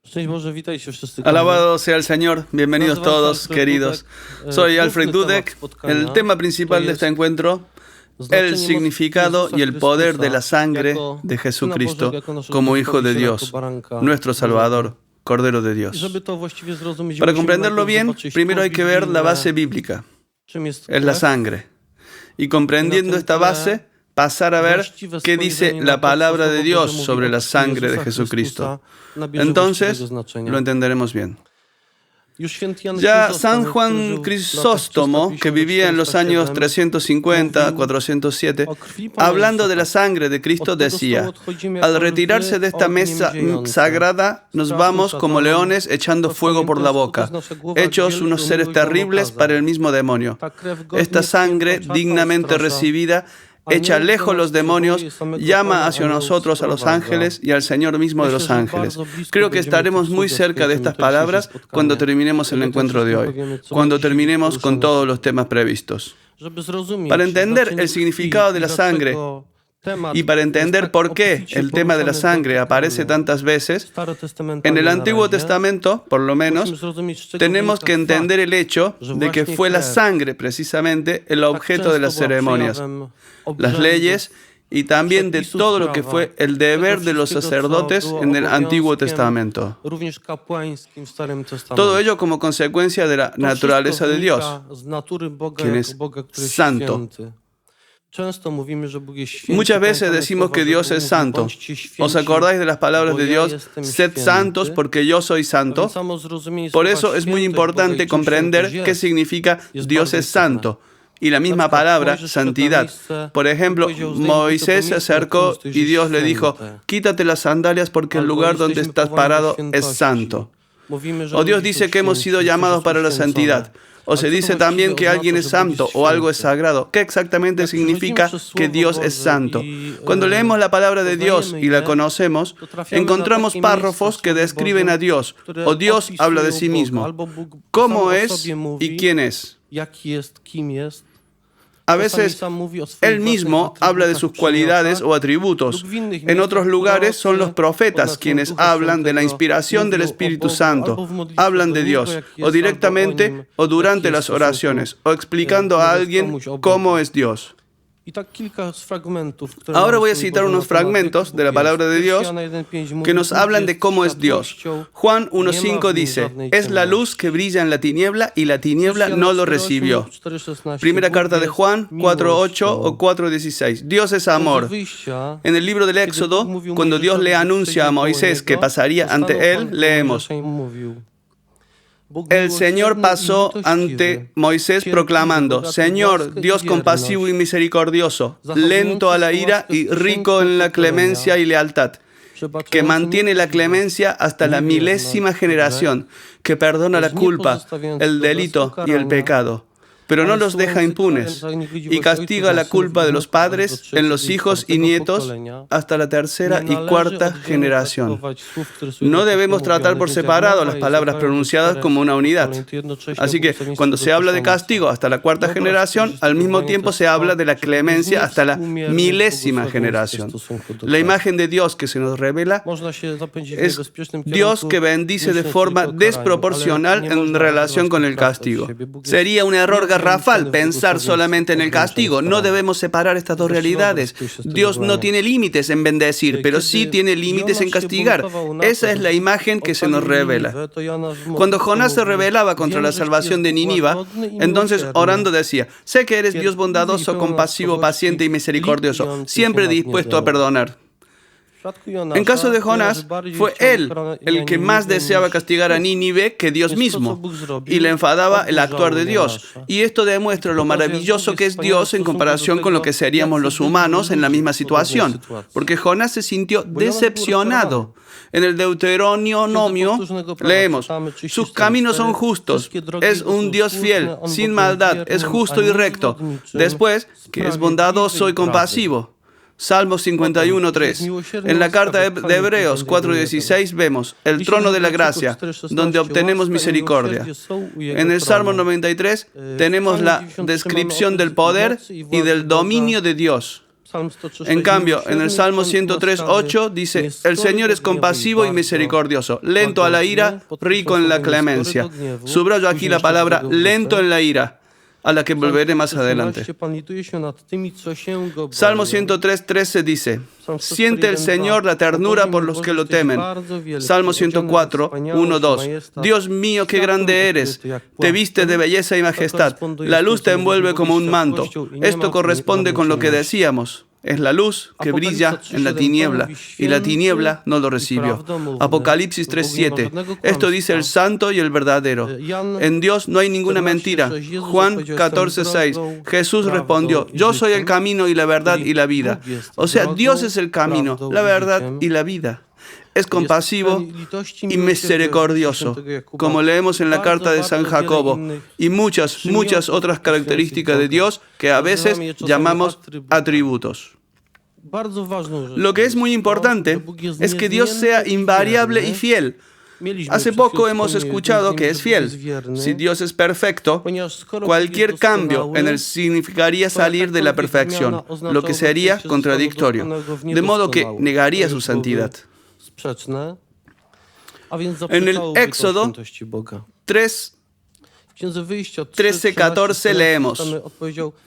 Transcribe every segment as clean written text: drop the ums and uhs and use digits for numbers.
Szczęść Boże, witajcie wszyscy. Alabado sea el Señor, bienvenidos todos, queridos. Soy Alfred Dudek. El tema principal de este encuentro, el significado y el poder de la sangre de Jesucristo como Hijo de Dios, nuestro Salvador, Cordero de Dios. Para comprenderlo bien, primero hay que ver la base bíblica, es la sangre. Y comprendiendo esta base, pasar a ver qué dice la palabra de Dios sobre la sangre de Jesucristo. Entonces, lo entenderemos bien. Ya San Juan Crisóstomo, que vivía en los años 350, 407, hablando de la sangre de Cristo, decía: al retirarse de esta mesa sagrada, nos vamos como leones echando fuego por la boca, hechos unos seres terribles para el mismo demonio. Esta sangre, dignamente recibida, echa lejos los demonios, llama hacia nosotros a los ángeles y al Señor mismo de los ángeles. Creo que estaremos muy cerca de estas palabras cuando terminemos el encuentro de hoy, cuando terminemos con todos los temas previstos. Para entender el significado de la sangre y para entender por qué el tema de la sangre aparece tantas veces, en el Antiguo Testamento, por lo menos, tenemos que entender el hecho de que fue la sangre precisamente el objeto de las ceremonias, las leyes y también de todo lo que fue el deber de los sacerdotes en el Antiguo Testamento. Todo ello como consecuencia de la naturaleza de Dios, quien es santo. Muchas veces decimos que Dios es santo. ¿Os acordáis de las palabras de Dios? Sed santos porque yo soy santo. Por eso es muy importante comprender qué significa Dios es santo. Y la misma palabra, santidad. Por ejemplo, Moisés se acercó y Dios le dijo: quítate las sandalias porque el lugar donde estás parado es santo. O Dios dice que hemos sido llamados para la santidad. O se dice también que alguien es santo o algo es sagrado. ¿Qué exactamente significa que Dios es santo? Cuando leemos la palabra de Dios y la conocemos, encontramos párrafos que describen a Dios, o Dios habla de sí mismo. ¿Cómo es y quién es? A veces, Él mismo habla de sus cualidades o atributos. En otros lugares son los profetas quienes hablan de la inspiración del Espíritu Santo. Hablan de Dios, o directamente, o durante las oraciones, o explicando a alguien cómo es Dios. Ahora voy a citar unos fragmentos de la palabra de Dios que nos hablan de cómo es Dios. Juan 1.5 dice: es la luz que brilla en la tiniebla y la tiniebla no lo recibió. Primera carta de Juan 4.8 o 4.16. Dios es amor. En el libro del Éxodo, cuando Dios le anuncia a Moisés que pasaría ante él, leemos: el Señor pasó ante Moisés proclamando: Señor, Dios compasivo y misericordioso, lento a la ira y rico en la clemencia y lealtad, que mantiene la clemencia hasta la 1000ª generación, que perdona la culpa, el delito y el pecado, pero no los deja impunes, y castiga la culpa de los padres en los hijos y nietos hasta la 3ª y 4ª generación. No debemos tratar por separado las palabras pronunciadas como una unidad. Así que cuando se habla de castigo hasta la 4ª generación, al mismo tiempo se habla de la clemencia hasta la 1000ª generación. La imagen de Dios que se nos revela es Dios que bendice de forma desproporcional en relación con el castigo. Sería un error garrafal pensar solamente en el castigo. No debemos separar estas dos realidades. Dios no tiene límites en bendecir, pero sí tiene límites en castigar. Esa es la imagen que se nos revela. Cuando Jonás se rebelaba contra la salvación de Nínive, entonces orando decía: sé que eres Dios bondadoso, compasivo, paciente y misericordioso, siempre dispuesto a perdonar. En caso de Jonás, fue él el que más deseaba castigar a Nínive que Dios mismo, y le enfadaba el actuar de Dios. Y esto demuestra lo maravilloso que es Dios en comparación con lo que seríamos los humanos en la misma situación, porque Jonás se sintió decepcionado. En el Deuteronomio leemos: sus caminos son justos, es un Dios fiel, sin maldad, es justo y recto. Después, que es bondadoso y compasivo. Salmo 51.3. En la carta de Hebreos 4.16 vemos el trono de la gracia, donde obtenemos misericordia. En el Salmo 93 tenemos la descripción del poder y del dominio de Dios. En cambio, en el Salmo 103:8 dice, el Señor es compasivo y misericordioso, lento a la ira, rico en la clemencia. Subrayo aquí la palabra lento en la ira, a la que volveré más adelante. Salmo 103:13 dice, siente el Señor la ternura por los que lo temen. Salmo 104:1-2. Dios mío, qué grande eres. Te viste de belleza y majestad. La luz te envuelve como un manto. Esto corresponde con lo que decíamos. Es la luz que brilla en la tiniebla, y la tiniebla no lo recibió. Apocalipsis 3:7. Esto dice el santo y el verdadero. En Dios no hay ninguna mentira. Juan 14:6. Jesús respondió, yo soy el camino y la verdad y la vida. O sea, Dios es el camino, la verdad y la vida. Es compasivo y misericordioso, como leemos en la carta de San Jacobo, y muchas otras características de Dios que a veces llamamos atributos. Lo que es muy importante es que Dios sea invariable y fiel. Hace poco hemos escuchado que es fiel. Si Dios es perfecto, cualquier cambio en él significaría salir de la perfección, lo que sería contradictorio, de modo que negaría su santidad. En el Éxodo 13:14 leemos,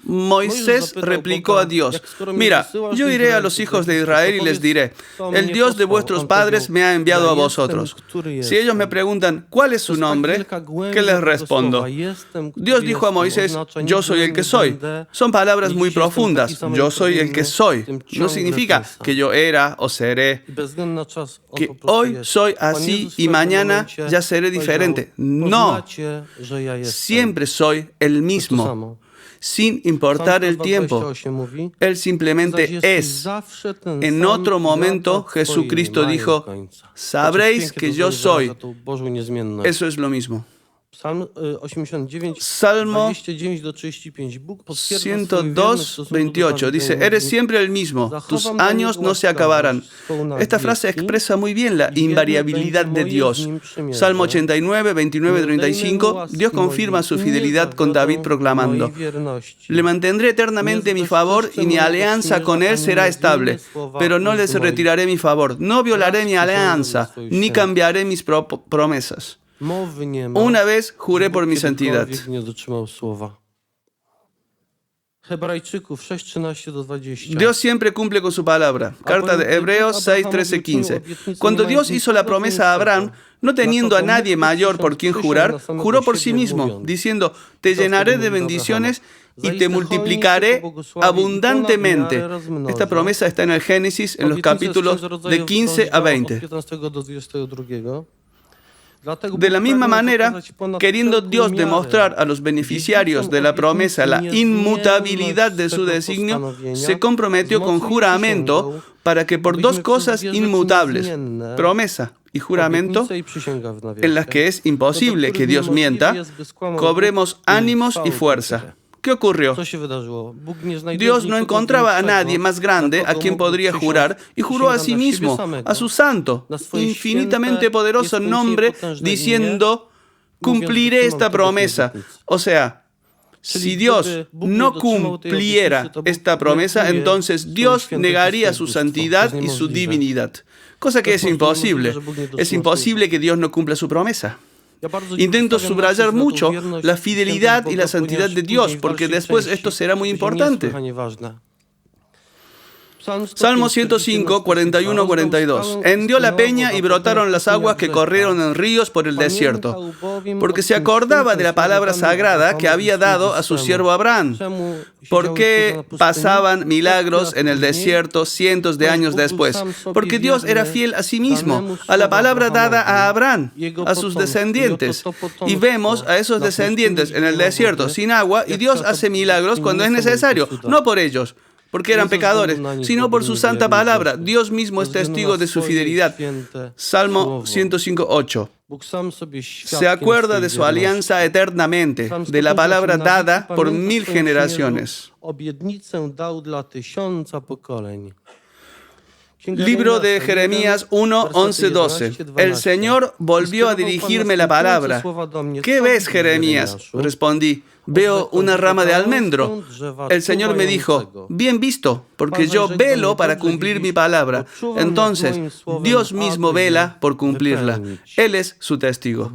Moisés replicó a Dios, mira, yo iré a los hijos de Israel y les diré, el Dios de vuestros padres me ha enviado a vosotros. Si ellos me preguntan, ¿cuál es su nombre?, ¿qué les respondo? Dios dijo a Moisés, yo soy el que soy. Son palabras muy profundas. Yo soy el que soy. No significa que yo era o seré, que hoy soy así y mañana ya seré diferente. No. Siempre soy el mismo, sin importar el tiempo. Él simplemente es. En otro momento, Jesucristo dijo, sabréis que yo soy. Eso es lo mismo. Salmo 102:28 dice, eres siempre el mismo, tus años no se acabarán. Esta frase expresa muy bien la invariabilidad de Dios. Salmo 89:29-35, Dios confirma su fidelidad con David proclamando, le mantendré eternamente mi favor y mi alianza con él será estable, pero no les retiraré mi favor, no violaré mi alianza, ni cambiaré mis promesas. Una vez juré por mi santidad. Dios siempre cumple con su palabra. Carta de Hebreos 6:13-15. Cuando Dios hizo la promesa a Abraham, no teniendo a nadie mayor por quien jurar, juró por sí mismo, diciendo, te llenaré de bendiciones y te multiplicaré abundantemente. Esta promesa está en el Génesis, en los capítulos de 15 a 20. De la misma manera, queriendo Dios demostrar a los beneficiarios de la promesa la inmutabilidad de su designio, se comprometió con juramento para que por dos cosas inmutables, promesa y juramento, en las que es imposible que Dios mienta, cobremos ánimos y fuerza. ¿Qué ocurrió? Dios no encontraba a nadie más grande a quien podría jurar y juró a sí mismo, a su santo, infinitamente poderoso nombre, diciendo, cumpliré esta promesa. O sea, si Dios no cumpliera esta promesa, entonces Dios negaría su santidad y su divinidad, cosa que es imposible. Es imposible que Dios no cumpla su promesa. Intento subrayar mucho la fidelidad y la santidad de Dios, porque después esto será muy importante. Salmo 105, 41-42. Hendió la peña y brotaron las aguas que corrieron en ríos por el desierto, porque se acordaba de la palabra sagrada que había dado a su siervo Abraham. ¿Por qué pasaban milagros en el desierto cientos de años después? Porque Dios era fiel a sí mismo, a la palabra dada a Abraham, a sus descendientes. Y vemos a esos descendientes en el desierto sin agua, y Dios hace milagros cuando es necesario, no por ellos, porque eran pecadores, sino por su santa palabra. Dios mismo es testigo de su fidelidad. Salmo 105:8. Se acuerda de su alianza eternamente, de la palabra dada por 1000 generaciones. Libro de Jeremías 1, 11, 12. El Señor volvió a dirigirme la palabra. ¿Qué ves, Jeremías? Respondí. Veo una rama de almendro. El Señor me dijo, bien visto, porque yo velo para cumplir mi palabra. Entonces, Dios mismo vela por cumplirla. Él es su testigo.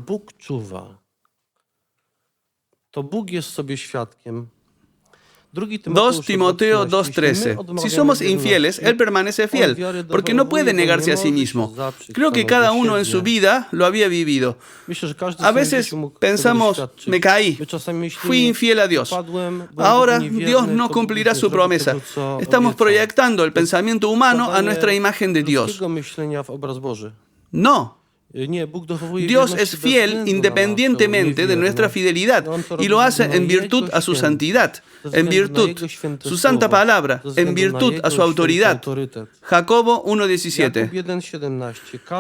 2 Timoteo 2:13. Si somos infieles, Él permanece fiel, porque no puede negarse a sí mismo. Creo que cada uno en su vida lo había vivido. A veces pensamos, me caí, fui infiel a Dios. Ahora Dios no cumplirá su promesa. Estamos proyectando el pensamiento humano a nuestra imagen de Dios. No. Dios es fiel independientemente de nuestra fidelidad y lo hace en virtud a su santidad, en virtud su santa palabra, en virtud a su autoridad. Jacobo 1:17.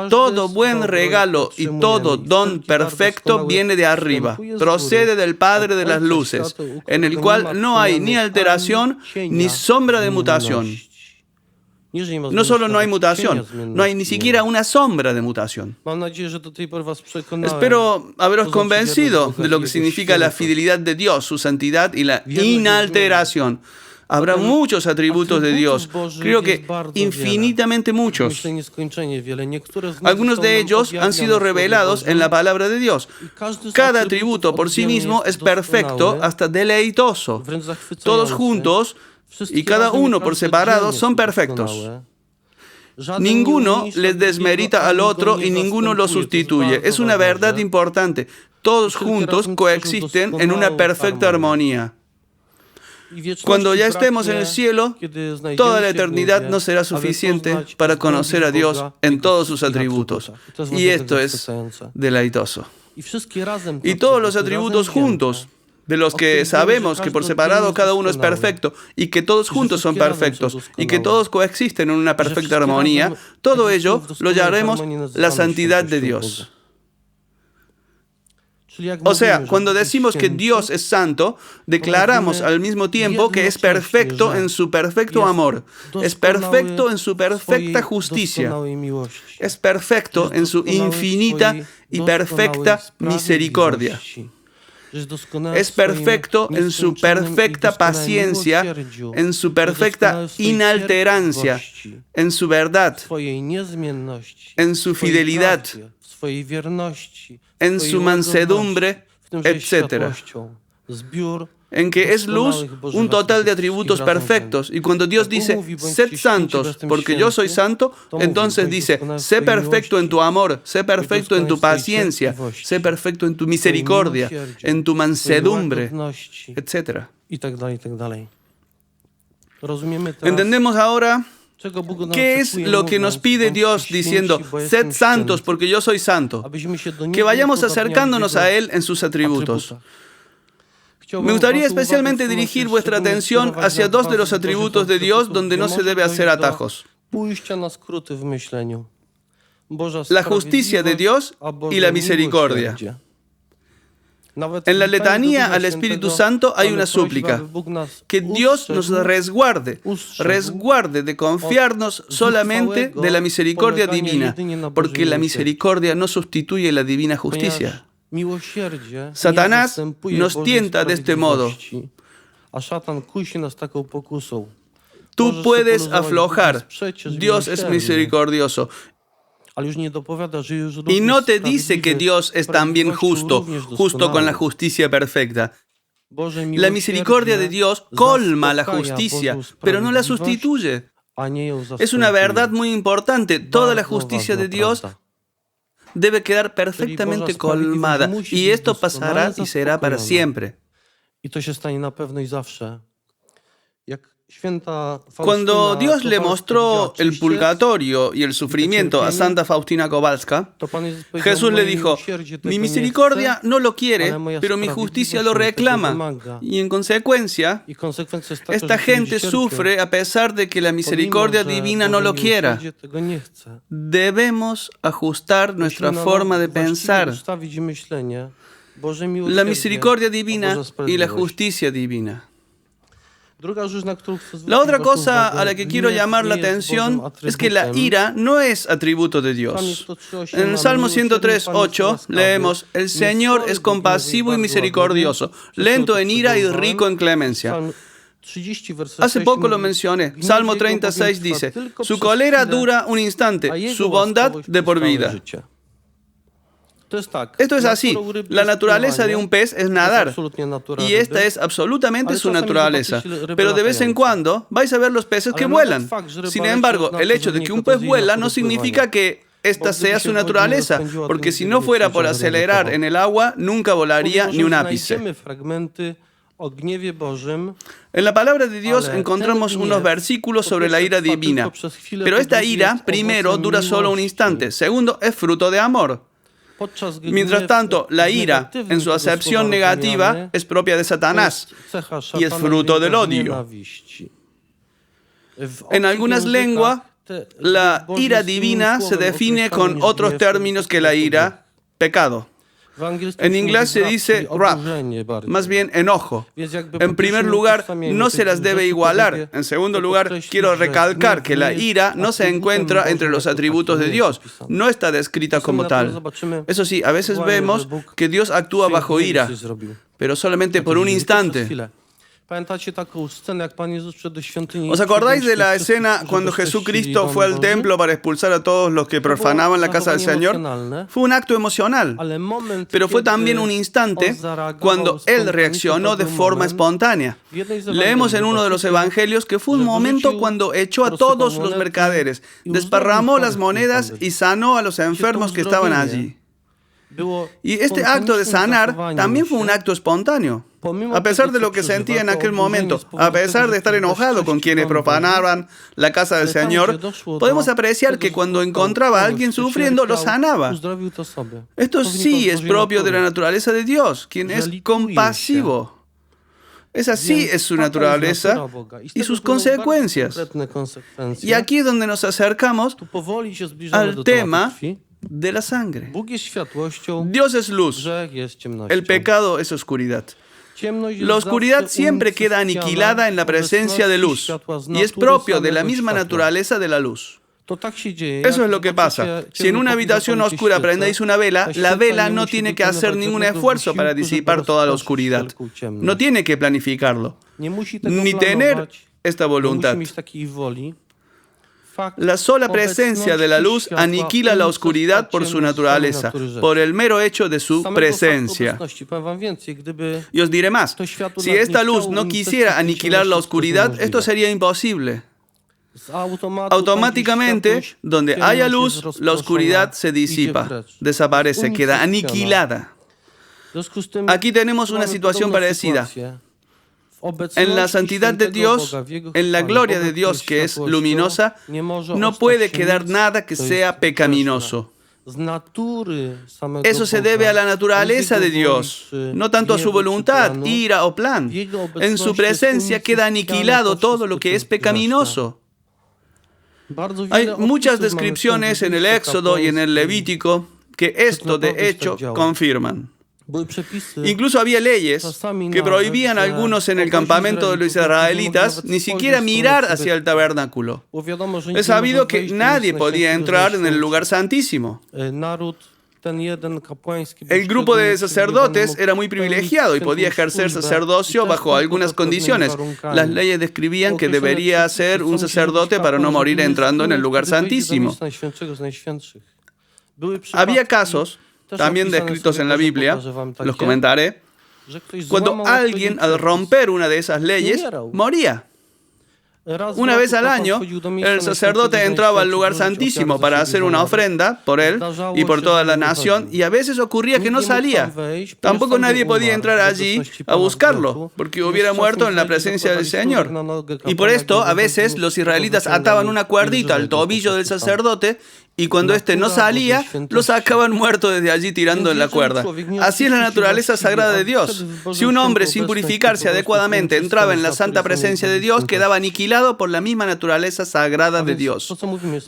Todo buen regalo y todo don perfecto viene de arriba, procede del Padre de las luces, en el cual no hay ni alteración ni sombra de mutación. No solo no hay mutación, no hay ni siquiera una sombra de mutación. Espero haberos convencido de lo que significa la fidelidad de Dios, su santidad y la inalteración. Habrá muchos atributos de Dios, creo que infinitamente muchos. Algunos de ellos han sido revelados en la palabra de Dios. Cada atributo por sí mismo es perfecto, hasta deleitoso. Todos juntos y cada uno por separado son perfectos. Ninguno les desmerita al otro y ninguno lo sustituye. Es una verdad importante. Todos juntos coexisten en una perfecta armonía. Cuando ya estemos en el cielo, toda la eternidad no será suficiente para conocer a Dios en todos sus atributos. Y esto es deleitoso. Y todos los atributos juntos, de los que sabemos que por separado cada uno es perfecto y que todos juntos son perfectos y que todos coexisten en una perfecta armonía, todo ello lo llamaremos la santidad de Dios. O sea, cuando decimos que Dios es santo, declaramos al mismo tiempo que es perfecto en su perfecto amor, es perfecto en su perfecta justicia, es perfecto en su infinita y perfecta misericordia. Es perfecto en su perfecta paciencia, en su perfecta inalterancia, en su verdad, en su fidelidad, en su mansedumbre, etc. En que es luz un total de atributos perfectos. Y cuando Dios dice, sed santos, porque yo soy santo, entonces dice, sé perfecto en tu amor, sé perfecto en tu paciencia, sé perfecto en tu misericordia, en tu mansedumbre, etc. ¿Entendemos ahora qué es lo que nos pide Dios diciendo, sed santos, porque yo soy santo? Que vayamos acercándonos a Él en sus atributos. Me gustaría especialmente dirigir vuestra atención hacia 2 de los atributos de Dios donde no se debe hacer atajos. La justicia de Dios y la misericordia. En la letanía al Espíritu Santo hay una súplica, que Dios nos resguarde de confiarnos solamente de la misericordia divina, porque la misericordia no sustituye la divina justicia. Satanás nos tienta de este modo. Tú puedes aflojar. Dios es misericordioso. Y no te dice que Dios es también justo con la justicia perfecta. La misericordia de Dios colma la justicia, pero no la sustituye. Es una verdad muy importante. Toda la justicia de Dios debe quedar perfectamente colmada, y esto pasará y será para siempre. Cuando Dios le mostró el purgatorio y el sufrimiento a Santa Faustina Kowalska, Jesús le dijo, mi misericordia no lo quiere, pero mi justicia lo reclama. Y en consecuencia, esta gente sufre a pesar de que la misericordia divina no lo quiera. Debemos ajustar nuestra forma de pensar. La misericordia divina y la justicia divina. La otra cosa a la que quiero llamar la atención es que la ira no es atributo de Dios. En el Salmo 103:8 leemos: el Señor es compasivo y misericordioso, lento en ira y rico en clemencia. Hace poco lo mencioné. Salmo 36 dice: su cólera dura un instante, su bondad de por vida. Esto es así. La naturaleza de un pez es nadar. Y esta es absolutamente su naturaleza. Pero de vez en cuando vais a ver los peces que vuelan. Sin embargo, el hecho de que un pez vuela no significa que esta sea su naturaleza, porque si no fuera por acelerar en el agua, nunca volaría ni un ápice. En la palabra de Dios encontramos unos versículos sobre la ira divina. Pero esta ira, primero, dura solo un instante. Segundo, es fruto de amor. Mientras tanto, la ira, en su acepción negativa, es propia de Satanás y es fruto del odio. En algunas lenguas, la ira divina se define con otros términos que la ira, pecado. En inglés se dice wrath, más bien enojo. En primer lugar, no se las debe igualar. En segundo lugar, quiero recalcar que la ira no se encuentra entre los atributos de Dios. No está descrita como tal. Eso sí, a veces vemos que Dios actúa bajo ira, pero solamente por un instante. ¿Os acordáis de la escena cuando Jesucristo fue al templo para expulsar a todos los que profanaban la casa del Señor? Fue un acto emocional, pero fue también un instante cuando Él reaccionó de forma espontánea. Leemos en uno de los evangelios que fue un momento cuando echó a todos los mercaderes, desparramó las monedas y sanó a los enfermos que estaban allí. Y este acto de sanar también fue un acto espontáneo. A pesar de lo que sentía en aquel momento, a pesar de estar enojado con quienes profanaban la casa del Señor, podemos apreciar que cuando encontraba a alguien sufriendo, lo sanaba. Esto sí es propio de la naturaleza de Dios, quien es compasivo. Así es su naturaleza y sus consecuencias. Y aquí es donde nos acercamos al tema de la sangre. Dios es luz, el pecado es oscuridad. La oscuridad siempre queda aniquilada en la presencia de luz y es propio de la misma naturaleza de la luz. Eso es lo que pasa. Si en una habitación oscura prendéis una vela, la vela no tiene que hacer ningún esfuerzo para disipar toda la oscuridad. No tiene que planificarlo, ni tener esta voluntad. La sola presencia de la luz aniquila la oscuridad por su naturaleza, por el mero hecho de su presencia. Y os diré más, si esta luz no quisiera aniquilar la oscuridad, esto sería imposible. Automáticamente, donde haya luz, la oscuridad se disipa, desaparece, queda aniquilada. Aquí tenemos una situación parecida. En la santidad de Dios, en la gloria de Dios que es luminosa, no puede quedar nada que sea pecaminoso. Eso se debe a la naturaleza de Dios, no tanto a su voluntad, ira o plan. En su presencia queda aniquilado todo lo que es pecaminoso. Hay muchas descripciones en el Éxodo y en el Levítico que esto, de hecho, confirman. Incluso había leyes que prohibían a algunos en el campamento de los israelitas ni siquiera mirar hacia el tabernáculo. Es sabido que nadie podía entrar en el lugar santísimo. El grupo de sacerdotes era muy privilegiado y podía ejercer sacerdocio bajo algunas condiciones. Las leyes describían que debería ser un sacerdote para no morir entrando en el lugar santísimo. Había casos también descritos en la Biblia, los comentaré, cuando alguien al romper una de esas leyes moría. Una vez al año, el sacerdote entraba al lugar santísimo para hacer una ofrenda por él y por toda la nación, y a veces ocurría que no salía. Tampoco nadie podía entrar allí a buscarlo, porque hubiera muerto en la presencia del Señor. Y por esto, a veces, los israelitas ataban una cuerdita al tobillo del sacerdote y cuando éste no salía, lo sacaban muerto desde allí tirando en la cuerda. Así es la naturaleza sagrada de Dios. Si un hombre sin purificarse adecuadamente entraba en la santa presencia de Dios, quedaba aniquilado por la misma naturaleza sagrada de Dios.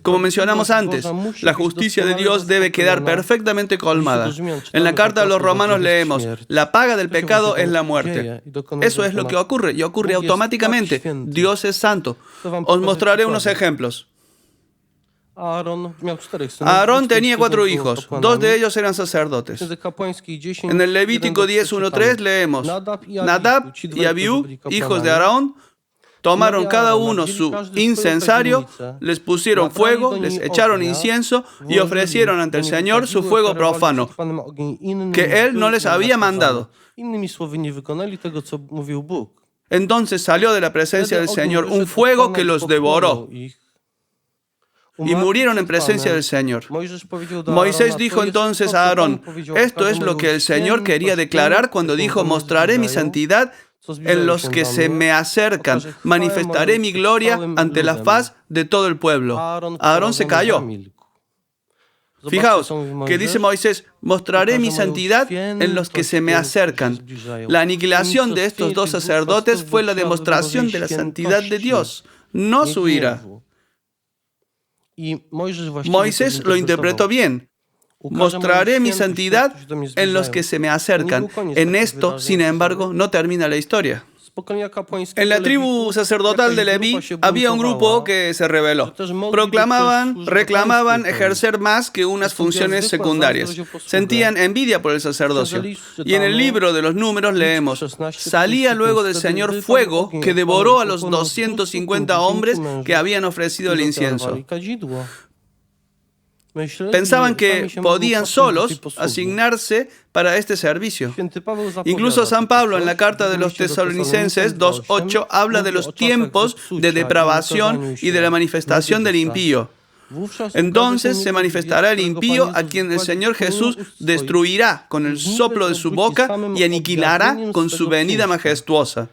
Como mencionamos antes, la justicia de Dios debe quedar perfectamente colmada. En la carta a los Romanos leemos, la paga del pecado es la muerte. Eso es lo que ocurre, y ocurre automáticamente. Dios es santo. Os mostraré unos ejemplos. Aarón tenía 4 hijos, 2 de ellos eran sacerdotes. En el Levítico 10:1-3 leemos, Nadab y Abiú, hijos de Aarón, tomaron cada uno su incensario, les pusieron fuego, les echaron incienso y ofrecieron ante el Señor su fuego profano, que Él no les había mandado. Entonces salió de la presencia del Señor un fuego que los devoró. Y murieron en presencia del Señor. Moisés dijo entonces a Aarón, esto es lo que el Señor quería declarar cuando dijo, mostraré mi santidad en los que se me acercan, manifestaré mi gloria ante la faz de todo el pueblo. Aarón se calló. Fijaos que dice Moisés, mostraré mi santidad en los que se me acercan. La aniquilación de estos 2 sacerdotes fue la demostración de la santidad de Dios, no su ira. Moisés lo interpretó bien. Mostraré mi santidad en los que se me acercan. En esto, sin embargo, no termina la historia. En la tribu sacerdotal de Leví había un grupo que se rebeló. Reclamaban ejercer más que unas funciones secundarias. Sentían envidia por el sacerdocio. Y en el libro de los Números leemos, salía luego del Señor fuego que devoró a los 250 hombres que habían ofrecido el incienso. Pensaban que podían solos asignarse para este servicio. Incluso San Pablo en la carta de los Tesalonicenses 2:8 habla de los tiempos de depravación y de la manifestación del impío. Entonces se manifestará el impío a quien el Señor Jesús destruirá con el soplo de su boca y aniquilará con su venida majestuosa.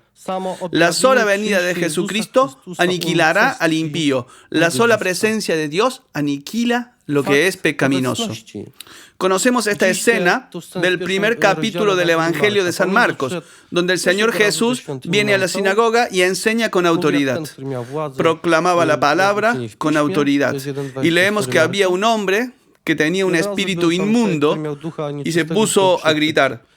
La sola venida de Jesucristo aniquilará al impío. La sola presencia de Dios aniquila lo que es pecaminoso. Conocemos esta escena del primer capítulo del Evangelio de San Marcos, donde el Señor Jesús viene a la sinagoga y enseña con autoridad. Proclamaba la palabra con autoridad. Y leemos que había un hombre que tenía un espíritu inmundo y se puso a gritar.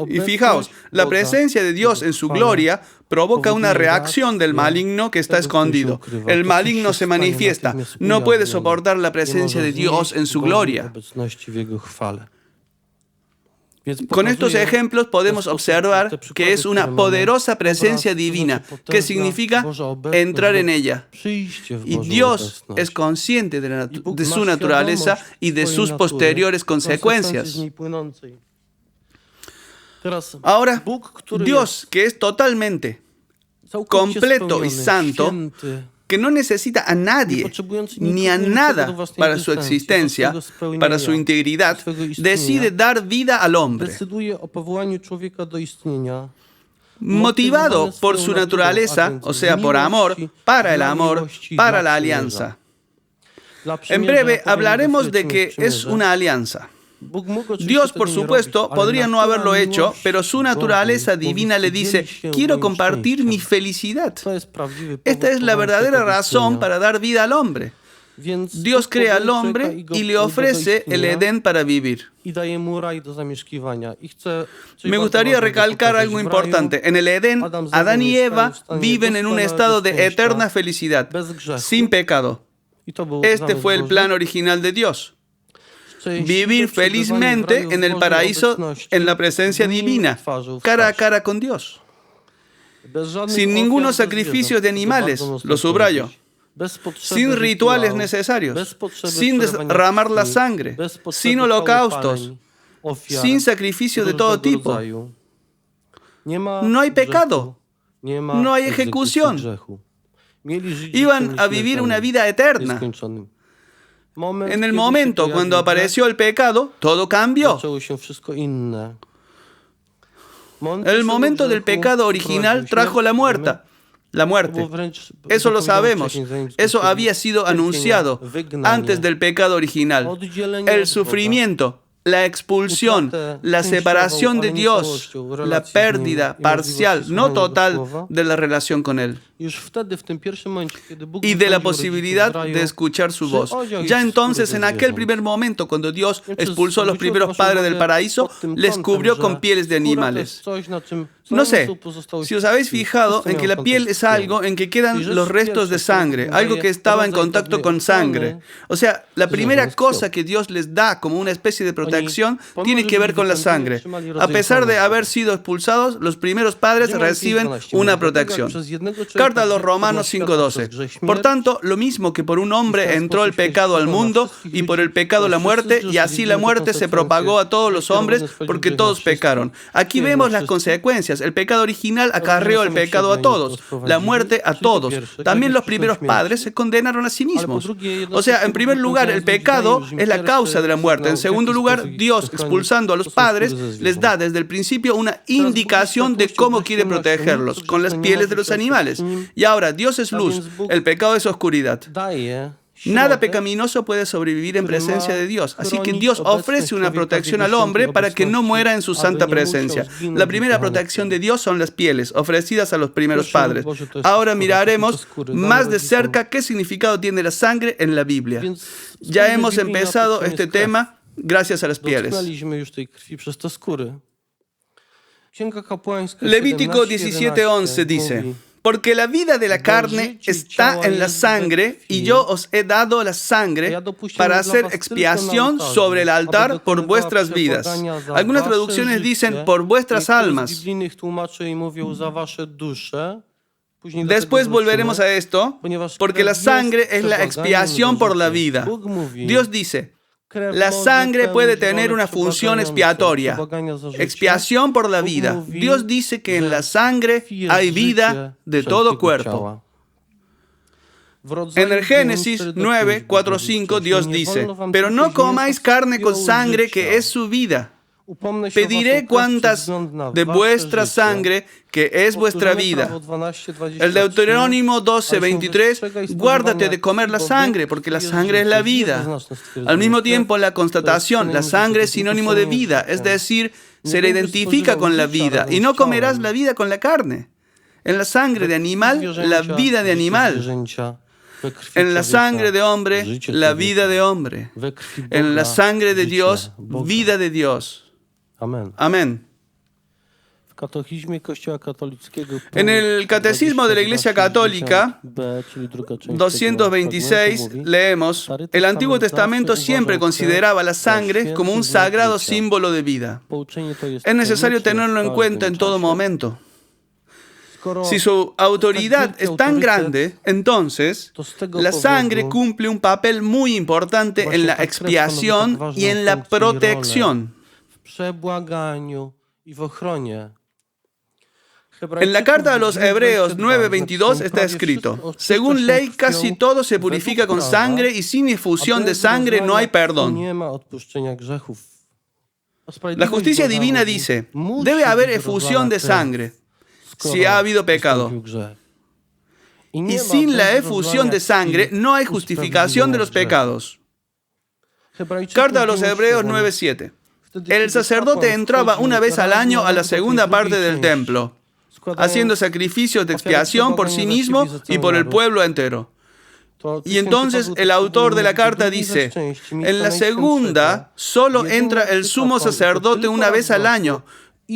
Y fijaos, la presencia de Dios en su gloria provoca una reacción del maligno que está escondido. El maligno se manifiesta, no puede soportar la presencia de Dios en su gloria. Con estos ejemplos podemos observar que es una poderosa presencia divina, que significa entrar en ella. Y Dios es consciente de su naturaleza y de sus posteriores consecuencias. Ahora, Dios, que es totalmente completo y santo, que no necesita a nadie ni a nada para su existencia, para su integridad, decide dar vida al hombre. Motivado por su naturaleza, o sea, por amor, para la alianza. En breve hablaremos de que es una alianza. Dios, por supuesto, podría no haberlo hecho, pero su naturaleza divina le dice, quiero compartir mi felicidad. Esta es la verdadera razón para dar vida al hombre. Dios crea al hombre y le ofrece el Edén para vivir. Me gustaría recalcar algo importante. En el Edén, Adán y Eva viven en un estado de eterna felicidad, sin pecado. Este fue el plan original de Dios. Vivir felizmente en el paraíso, en la presencia divina, cara a cara con Dios. Sin ningunos sacrificios de animales, lo subrayo. Sin rituales necesarios, sin derramar la sangre, sin holocaustos, sin sacrificio de todo tipo. No hay pecado, no hay ejecución. Iban a vivir una vida eterna. En el momento cuando apareció el pecado, todo cambió. El momento del pecado original trajo la muerte. la muerte. Eso lo sabemos. Eso había sido anunciado antes del pecado original. El sufrimiento, la expulsión, la separación de Dios, la pérdida parcial, no total, de la relación con Él. Y de la posibilidad de escuchar su voz. Ya entonces, en aquel primer momento, cuando Dios expulsó a los primeros padres del paraíso, les cubrió con pieles de animales. No sé si os habéis fijado en que la piel es algo en que quedan los restos de sangre, algo que estaba en contacto con sangre. O sea, la primera cosa que Dios les da como una especie de protección tiene que ver con la sangre. A pesar de haber sido expulsados, los primeros padres reciben una protección. Carta a los Romanos 5:12. Por tanto, lo mismo que por un hombre entró el pecado al mundo y por el pecado la muerte, y así la muerte se propagó a todos los hombres porque todos pecaron. Aquí vemos las consecuencias. El pecado original acarreó el pecado a todos, la muerte a todos. También los primeros padres se condenaron a sí mismos. O sea, en primer lugar, el pecado es la causa de la muerte. En segundo lugar, Dios, expulsando a los padres, les da desde el principio una indicación de cómo quiere protegerlos, con las pieles de los animales. Y ahora, Dios es luz, el pecado es oscuridad. Nada pecaminoso puede sobrevivir en presencia de Dios. Así que Dios ofrece una protección al hombre para que no muera en su santa presencia. La primera protección de Dios son las pieles, ofrecidas a los primeros padres. Ahora miraremos más de cerca qué significado tiene la sangre en la Biblia. Ya hemos empezado este tema gracias a las pieles. Levítico 17:11 dice: porque la vida de la carne está en la sangre, y yo os he dado la sangre para hacer expiación sobre el altar por vuestras vidas. Algunas traducciones dicen por vuestras almas. Después volveremos a esto, porque la sangre es la expiación por la vida. Dios dice: la sangre puede tener una función expiatoria, expiación por la vida. Dios dice que en la sangre hay vida de todo cuerpo. En el Génesis 9:4-5 Dios dice: pero no comáis carne con sangre, que es su vida. Pediré cuantas de vuestra sangre, que es vuestra vida. El Deuterónimo 12:23, guárdate de comer la sangre, porque la sangre es la vida. Al mismo tiempo, la constatación, la sangre es sinónimo de vida, es decir, se le identifica con la vida, y no comerás la vida con la carne. En la sangre de animal, la vida de animal. En la sangre de hombre, la vida de hombre. En la sangre de Dios, vida de Dios. Amén. En el Catecismo de la Iglesia Católica 226 leemos: el Antiguo Testamento siempre consideraba la sangre como un sagrado símbolo de vida. Es necesario tenerlo en cuenta en todo momento. Si su autoridad es tan grande, entonces la sangre cumple un papel muy importante en la expiación y en la protección. En la carta a los Hebreos 9:22 está escrito: según ley, casi todo se purifica con sangre, y sin efusión de sangre no hay perdón. La justicia divina dice: debe haber efusión de sangre si ha habido pecado. Y sin la efusión de sangre no hay justificación de los pecados. Carta a los Hebreos 9:7. El sacerdote entraba una vez al año a la segunda parte del templo, haciendo sacrificios de expiación por sí mismo y por el pueblo entero. Y entonces el autor de la carta dice: en la segunda solo entra el sumo sacerdote una vez al año,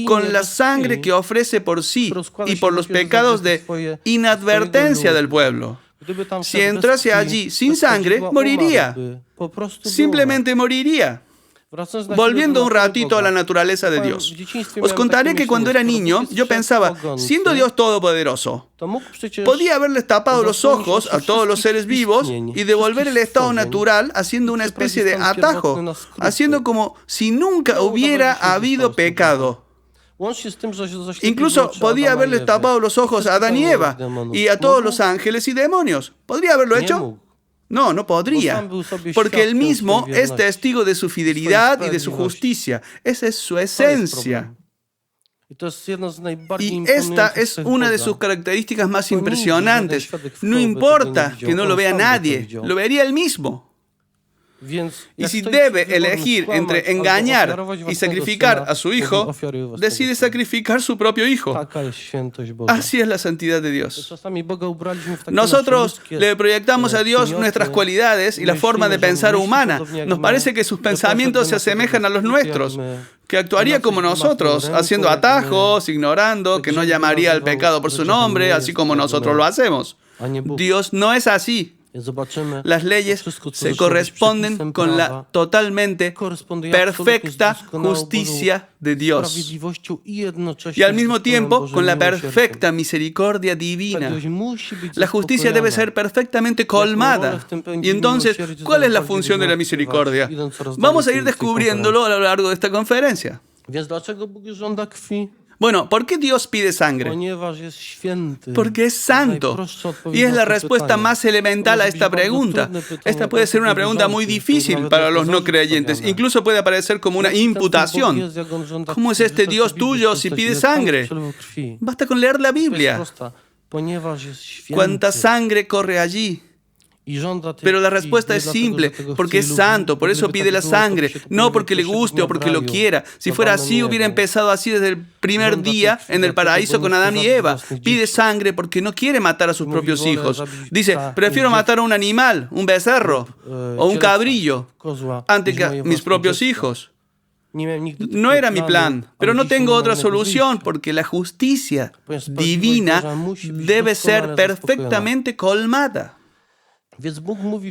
con la sangre que ofrece por sí y por los pecados de inadvertencia del pueblo. Si entrase allí sin sangre, moriría. Simplemente moriría. Volviendo un ratito a la naturaleza de Dios. Os contaré que cuando era niño, yo pensaba, siendo Dios todopoderoso, podía haberles tapado los ojos a todos los seres vivos y devolver el estado natural haciendo una especie de atajo, haciendo como si nunca hubiera habido pecado. Incluso podía haberles tapado los ojos a Adán y Eva y a todos los ángeles y demonios. ¿Podría haberlo hecho? No, no podría, porque Él mismo es testigo de su fidelidad y de su justicia. Esa es su esencia. Y esta es una de sus características más impresionantes. No importa que no lo vea nadie, lo vería él mismo. Y si debe elegir entre engañar y sacrificar a su hijo, decide sacrificar su propio hijo. Así es la santidad de Dios. Nosotros le proyectamos a Dios nuestras cualidades y la forma de pensar humana. Nos parece que sus pensamientos se asemejan a los nuestros, que actuaría como nosotros, haciendo atajos, ignorando, que no llamaría al pecado por su nombre, así como nosotros lo hacemos. Dios no es así. Las leyes se corresponden con la totalmente perfecta justicia de Dios y al mismo tiempo con la perfecta misericordia divina. La justicia debe ser perfectamente colmada. Y entonces, ¿cuál es la función de la misericordia? Vamos a ir descubriéndolo a lo largo de esta conferencia. Bueno, ¿por qué Dios pide sangre? Porque es santo. Y es la respuesta más elemental a esta pregunta. Esta puede ser una pregunta muy difícil para los no creyentes. Incluso puede aparecer como una imputación. ¿Cómo es este Dios tuyo si pide sangre? Basta con leer la Biblia. ¿Cuánta sangre corre allí? Pero la respuesta es simple, porque es santo, por eso pide la sangre, no porque le guste o porque lo quiera. Si fuera así, hubiera empezado así desde el primer día en el paraíso con Adán y Eva. Pide sangre porque no quiere matar a sus propios hijos. Dice, prefiero matar a un animal, un becerro o un cabrillo, antes que a mis propios hijos. No era mi plan, pero no tengo otra solución porque la justicia divina debe ser perfectamente colmada.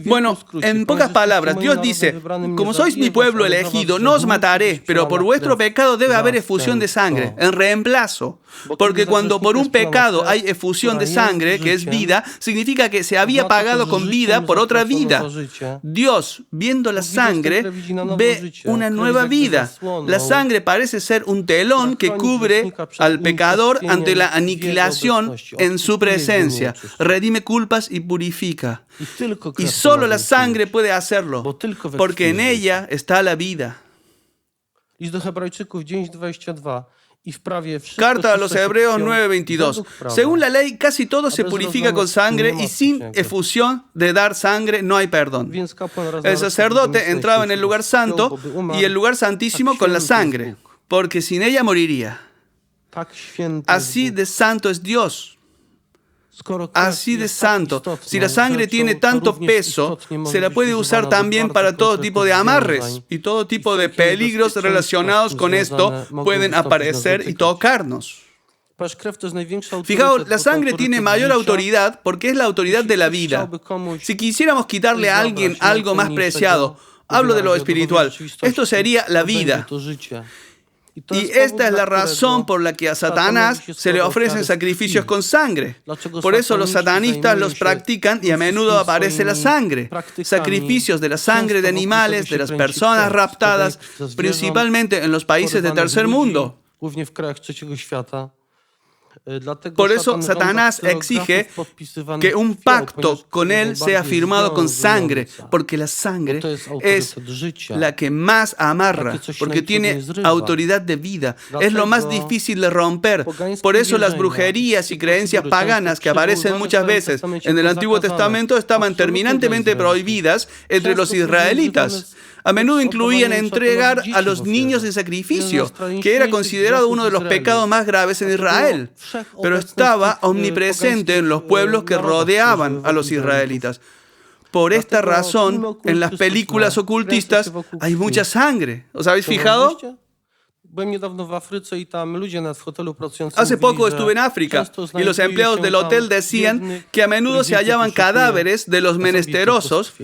Bueno, en pocas palabras, Dios dice, como sois mi pueblo elegido, no os mataré, pero por vuestro pecado debe haber efusión de sangre, en reemplazo. Porque cuando por un pecado hay efusión de sangre, que es vida, significa que se había pagado con vida por otra vida. Dios, viendo la sangre, ve una nueva vida. La sangre parece ser un telón que cubre al pecador ante la aniquilación en su presencia. Redime culpas y purifica. Y solo la sangre puede hacerlo, porque en ella está la vida. Carta a los Hebreos 9:22. Según la ley, casi todo se purifica con sangre y sin efusión de dar sangre no hay perdón. El sacerdote entraba en el lugar santo y el lugar santísimo con la sangre, porque sin ella moriría. Así de santo es Dios. Así de santo. Si la sangre tiene tanto peso, se la puede usar también para todo tipo de amarres y todo tipo de peligros relacionados con esto pueden aparecer y tocarnos. Fijaos, la sangre tiene mayor autoridad porque es la autoridad de la vida. Si quisiéramos quitarle a alguien algo más preciado, hablo de lo espiritual, esto sería la vida. Y esta es la razón por la que a Satanás se le ofrecen sacrificios con sangre. Por eso los satanistas los practican y a menudo aparece la sangre. Sacrificios de la sangre de animales, de las personas raptadas, principalmente en los países de tercer mundo. Por eso Satanás exige que un pacto con él sea firmado con sangre, porque la sangre es la que más amarra, porque tiene autoridad de vida. Es lo más difícil de romper. Por eso las brujerías y creencias paganas que aparecen muchas veces en el Antiguo Testamento estaban terminantemente prohibidas entre los israelitas. A menudo incluían entregar a los niños en sacrificio, que era considerado uno de los pecados más graves en Israel, pero estaba omnipresente en los pueblos que rodeaban a los israelitas. Por esta razón, en las películas ocultistas hay mucha sangre. ¿Os habéis fijado? Hace poco estuve en África y los empleados del hotel decían que a menudo se hallaban cadáveres de los menesterosos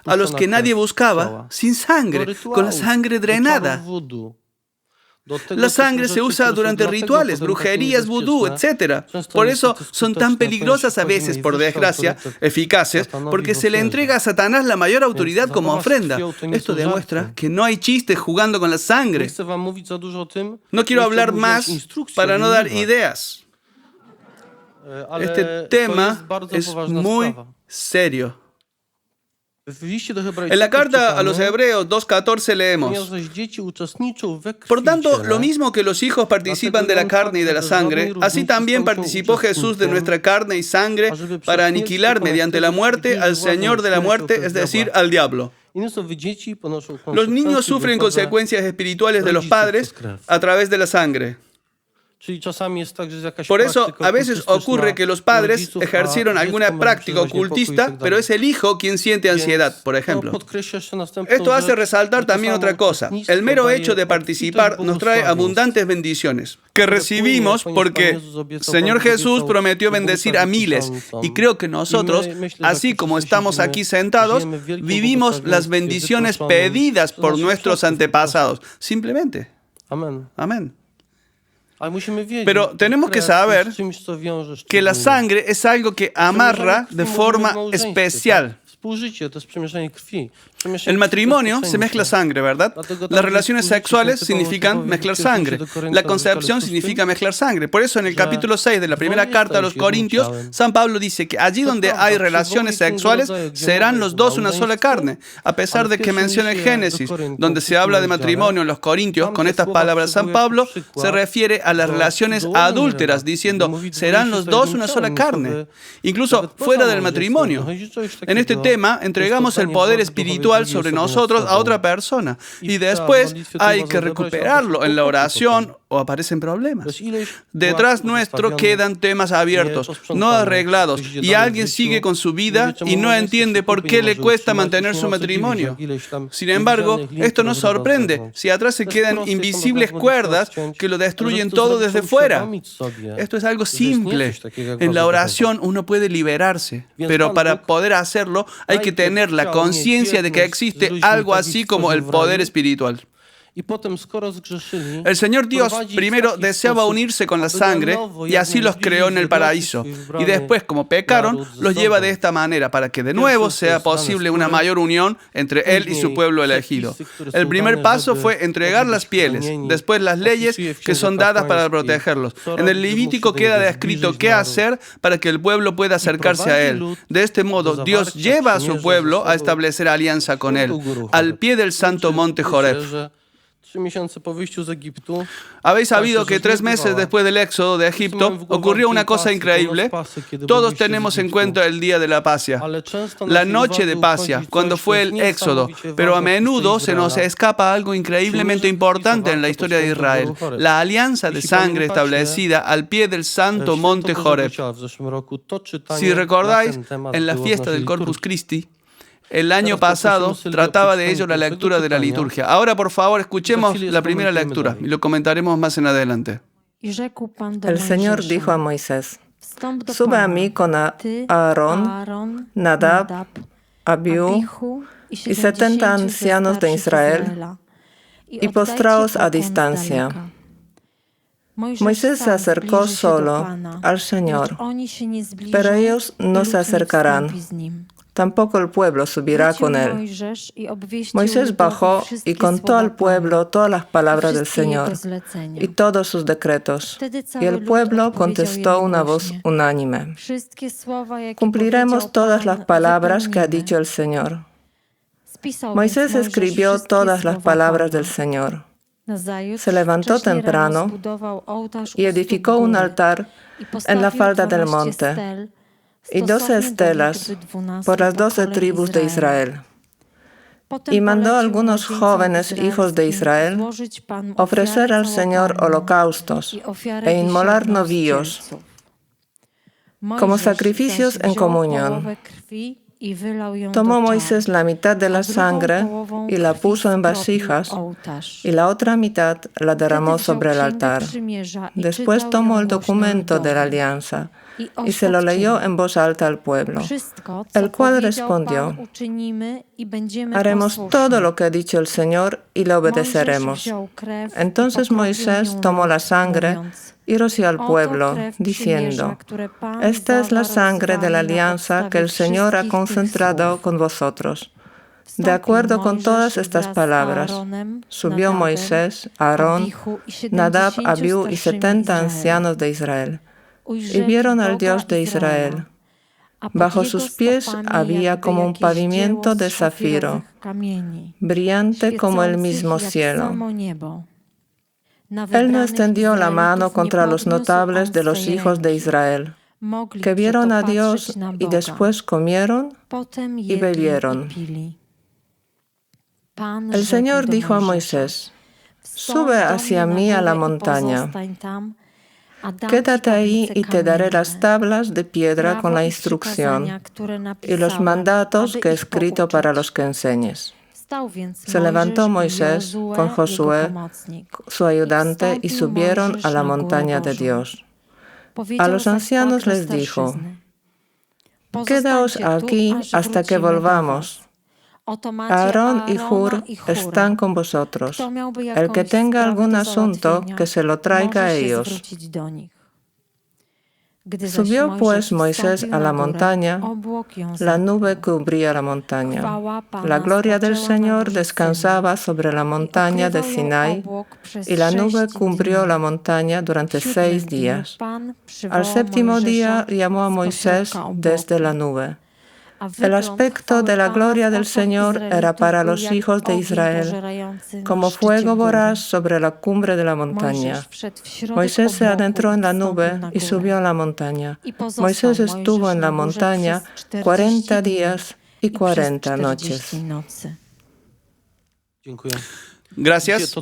a los que nadie buscaba sin sangre, con la sangre drenada. La sangre se usa durante rituales, brujerías, vudú, etc. Por eso son tan peligrosas a veces, por desgracia, eficaces, porque se le entrega a Satanás la mayor autoridad como ofrenda. Esto demuestra que no hay chistes jugando con la sangre. No quiero hablar más para no dar ideas. Este tema es muy serio. En la carta a los Hebreos 2:14 leemos: Por tanto, lo mismo que los hijos participan de la carne y de la sangre, así también participó Jesús de nuestra carne y sangre para aniquilar mediante la muerte al Señor de la muerte, es decir, al diablo. Los niños sufren consecuencias espirituales de los padres a través de la sangre. Por eso, a veces ocurre que los padres ejercieron alguna práctica ocultista, pero es el hijo quien siente ansiedad, por ejemplo. Esto hace resaltar también otra cosa. El mero hecho de participar nos trae abundantes bendiciones, que recibimos porque Señor Jesús prometió bendecir a miles. Y creo que nosotros, así como estamos aquí sentados, vivimos las bendiciones pedidas por nuestros antepasados. Simplemente. Amén. Pero tenemos que saber que la sangre es algo que amarra de forma especial. El matrimonio se mezcla sangre, ¿verdad? Las relaciones sexuales significan mezclar sangre. La concepción significa mezclar sangre. Por eso en el capítulo 6 de la primera carta a los Corintios, San Pablo dice que allí donde hay relaciones sexuales serán los dos una sola carne. A pesar de que menciona en Génesis, donde se habla de matrimonio en los Corintios, con estas palabras San Pablo se refiere a las relaciones adúlteras, diciendo serán los dos una sola carne. Incluso fuera del matrimonio. En este tema entregamos el poder espiritual sobre nosotros a otra persona y después hay que recuperarlo en la oración o aparecen problemas. Detrás nuestro quedan temas abiertos, no arreglados, y alguien sigue con su vida y no entiende por qué le cuesta mantener su matrimonio. Sin embargo, esto nos sorprende si atrás se quedan invisibles cuerdas que lo destruyen todo desde fuera. Esto es algo simple. En la oración uno puede liberarse, pero para poder hacerlo hay que tener la conciencia de que existe algo así como el poder espiritual. El Señor Dios primero deseaba unirse con la sangre y así los creó en el paraíso. Y después, como pecaron, los lleva de esta manera para que de nuevo sea posible una mayor unión entre Él y su pueblo elegido. El primer paso fue entregar las pieles, después las leyes que son dadas para protegerlos. En el Levítico queda descrito qué hacer para que el pueblo pueda acercarse a Él. De este modo, Dios lleva a su pueblo a establecer alianza con Él, al pie del santo monte Joreb. Habéis sabido que 3 meses después del éxodo de Egipto ocurrió una cosa increíble. Todos tenemos en cuenta el día de la Pascua, la noche de Pascua, cuando fue el éxodo, pero a menudo se nos escapa algo increíblemente importante en la historia de Israel, la alianza de sangre establecida al pie del santo monte Joreb. Si recordáis, en la fiesta del Corpus Christi, el año pasado trataba de ello la lectura de la liturgia. Ahora, por favor, escuchemos la primera lectura y lo comentaremos más en adelante. El Señor dijo a Moisés: Sube a mí con Aarón, Nadab, Abiú y 70 ancianos de Israel y postraos a distancia. Moisés se acercó solo al Señor, pero ellos no se acercarán. Tampoco el pueblo subirá con él. Moisés bajó y contó al pueblo todas las palabras del Señor y todos sus decretos. Y el pueblo contestó una voz unánime: Cumpliremos todas las palabras que ha dicho el Señor. Moisés escribió todas las palabras del Señor. Se levantó temprano y edificó un altar en la falda del monte y 12 estelas por las 12 tribus de Israel. Y mandó a algunos jóvenes hijos de Israel ofrecer al Señor holocaustos e inmolar novillos como sacrificios en comunión. Tomó Moisés la mitad de la sangre y la puso en vasijas, y la otra mitad la derramó sobre el altar. Después tomó el documento de la alianza y se lo leyó en voz alta al pueblo, el cual respondió: Haremos todo lo que ha dicho el Señor y le obedeceremos. Entonces Moisés tomó la sangre y roció al pueblo, diciendo: Esta es la sangre de la alianza que el Señor ha concentrado con vosotros. De acuerdo con todas estas palabras, subió Moisés, Aarón, Nadab, Abiú y 70 ancianos de Israel, y vieron al Dios de Israel. Bajo sus pies había como un pavimento de zafiro, brillante como el mismo cielo. Él no extendió la mano contra los notables de los hijos de Israel, que vieron a Dios y después comieron y bebieron. El Señor dijo a Moisés: «Sube hacia mí a la montaña. Quédate ahí y te daré las tablas de piedra con la instrucción y los mandatos que he escrito para los que enseñes». Se levantó Moisés con Josué, su ayudante, y subieron a la montaña de Dios. A los ancianos les dijo: «Quedaos aquí hasta que volvamos. Aarón y Hur están con vosotros. El que tenga algún asunto, que se lo traiga a ellos». Subió pues Moisés a la montaña, la nube cubría la montaña. La gloria del Señor descansaba sobre la montaña de Sinai, y la nube cubrió la montaña durante 6 días. Al 7º día llamó a Moisés desde la nube. El aspecto de la gloria del Señor era para los hijos de Israel como fuego voraz sobre la cumbre de la montaña. Moisés se adentró en la nube y subió a la montaña. Moisés estuvo en la montaña 40 días y 40 noches. Gracias.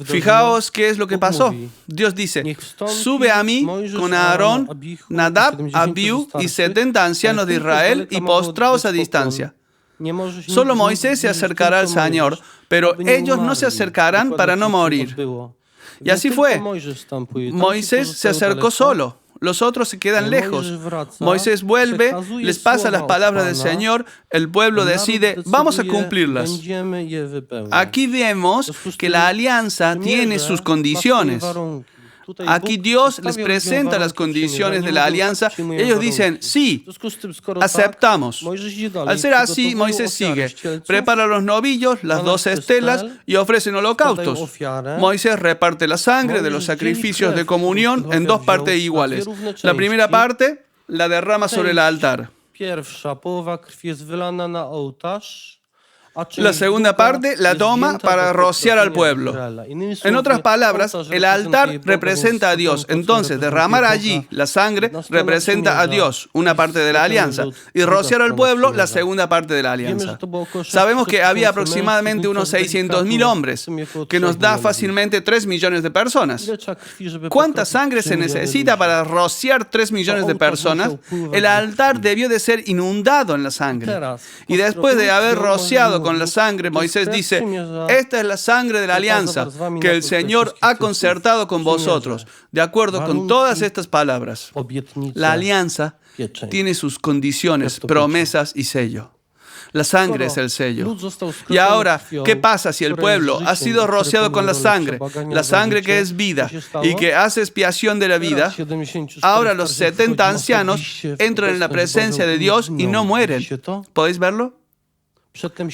Fijaos qué es lo que pasó. Dios dice: «Sube a mí con Aarón, Nadab, Abiú y 70 ancianos de Israel y postraos a distancia». Solo Moisés se acercará al Señor, pero ellos no se acercarán para no morir. Y así fue. Moisés se acercó solo. Los otros se quedan lejos. Moisés vuelve, les pasa las palabras del Señor, el pueblo decide: vamos a cumplirlas. Aquí vemos que la alianza tiene sus condiciones. Aquí Dios les presenta las condiciones de la alianza. Ellos dicen: sí, aceptamos. Al ser así, Moisés sigue. Prepara los novillos, las 12 estelas y ofrecen holocaustos. Moisés reparte la sangre de los sacrificios de comunión en 2 partes iguales. La primera parte la derrama sobre el altar. La segunda parte la toma para rociar al pueblo. En otras palabras, el altar representa a Dios. Entonces, derramar allí la sangre representa a Dios, una parte de la alianza, y rociar al pueblo, la segunda parte de la alianza. Sabemos que había aproximadamente unos 600.000 hombres, que nos da fácilmente 3 millones de personas. ¿Cuánta sangre se necesita para rociar 3 millones de personas? El altar debió de ser inundado en la sangre. Y después de haber rociado con la sangre, Moisés dice: esta es la sangre de la alianza que el Señor ha concertado con vosotros. De acuerdo con todas estas palabras, la alianza tiene sus condiciones, promesas y sello. La sangre es el sello. Y ahora, ¿qué pasa si el pueblo ha sido rociado con la sangre que es vida y que hace expiación de la vida? Ahora los 70 ancianos entran en la presencia de Dios y no mueren. ¿Podéis verlo?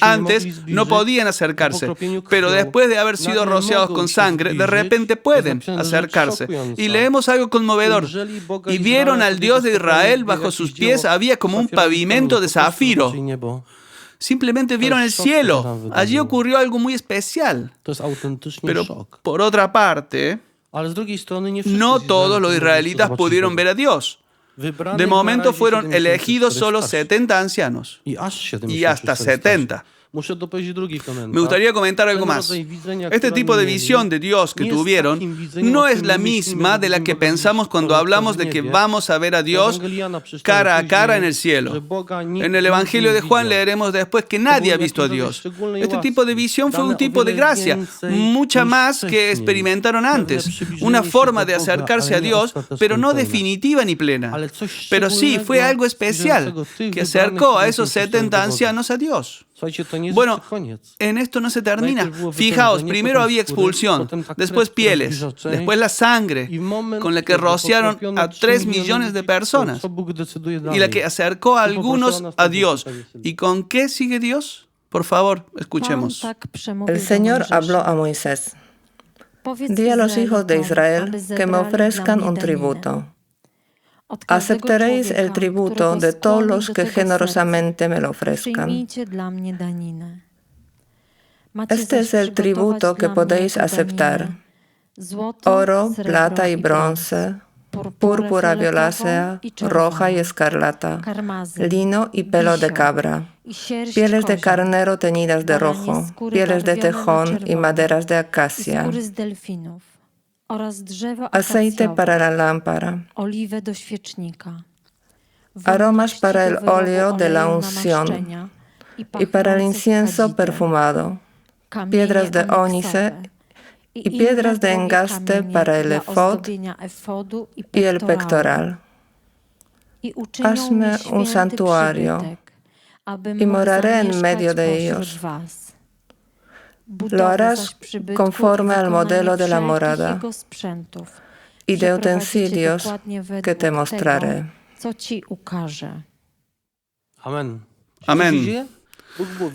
Antes no podían acercarse, pero después de haber sido rociados con sangre, de repente pueden acercarse. Y leemos algo conmovedor. Y vieron al Dios de Israel, bajo sus pies había como un pavimento de zafiro. Simplemente vieron el cielo. Allí ocurrió algo muy especial. Pero por otra parte, no todos los israelitas pudieron ver a Dios. De momento fueron elegidos solo 70 ancianos y hasta 70. Me gustaría comentar algo más. Este tipo de visión de Dios que tuvieron no es la misma de la que pensamos cuando hablamos de que vamos a ver a Dios cara a cara en el cielo. En el Evangelio de Juan leeremos después que nadie ha visto a Dios. Este tipo de visión fue un tipo de gracia, mucha más que experimentaron antes. Una forma de acercarse a Dios, pero no definitiva ni plena. Pero sí, fue algo especial, que acercó a esos 70 ancianos a Dios. Bueno, en esto no se termina. Fijaos, primero había expulsión, después pieles, después la sangre con la que rociaron a 3 millones de personas y la que acercó a algunos a Dios. ¿Y con qué sigue Dios? Por favor, escuchemos. El Señor habló a Moisés: «Di a los hijos de Israel que me ofrezcan un tributo. Aceptaréis el tributo de todos los que generosamente me lo ofrezcan. Este es el tributo que podéis aceptar: oro, plata y bronce, púrpura violácea, roja y escarlata, lino y pelo de cabra, pieles de carnero teñidas de rojo, pieles de tejón y maderas de acacia, aceite para la lámpara, aromas para el óleo de la unción y para el incienso perfumado, piedras de ónice y piedras de engaste para el efod y el pectoral. Hazme un santuario y moraré en medio de ellos. Lo harás conforme al modelo de la morada y de utensilios que te mostraré. Amén. Amén.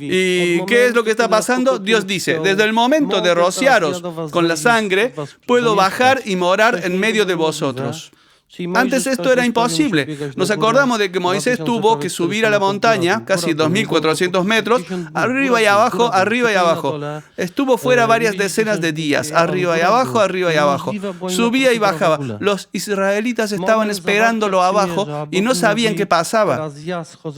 ¿Y qué es lo que está pasando? Dios dice: desde el momento de rociaros con la sangre, puedo bajar y morar en medio de vosotros. Antes esto era imposible. Nos acordamos de que Moisés tuvo que subir a la montaña, casi 2.400 metros, arriba y abajo, arriba y abajo. Estuvo fuera varias decenas de días, arriba y abajo, arriba y abajo. Subía y bajaba. Los israelitas estaban esperándolo abajo y no sabían qué pasaba.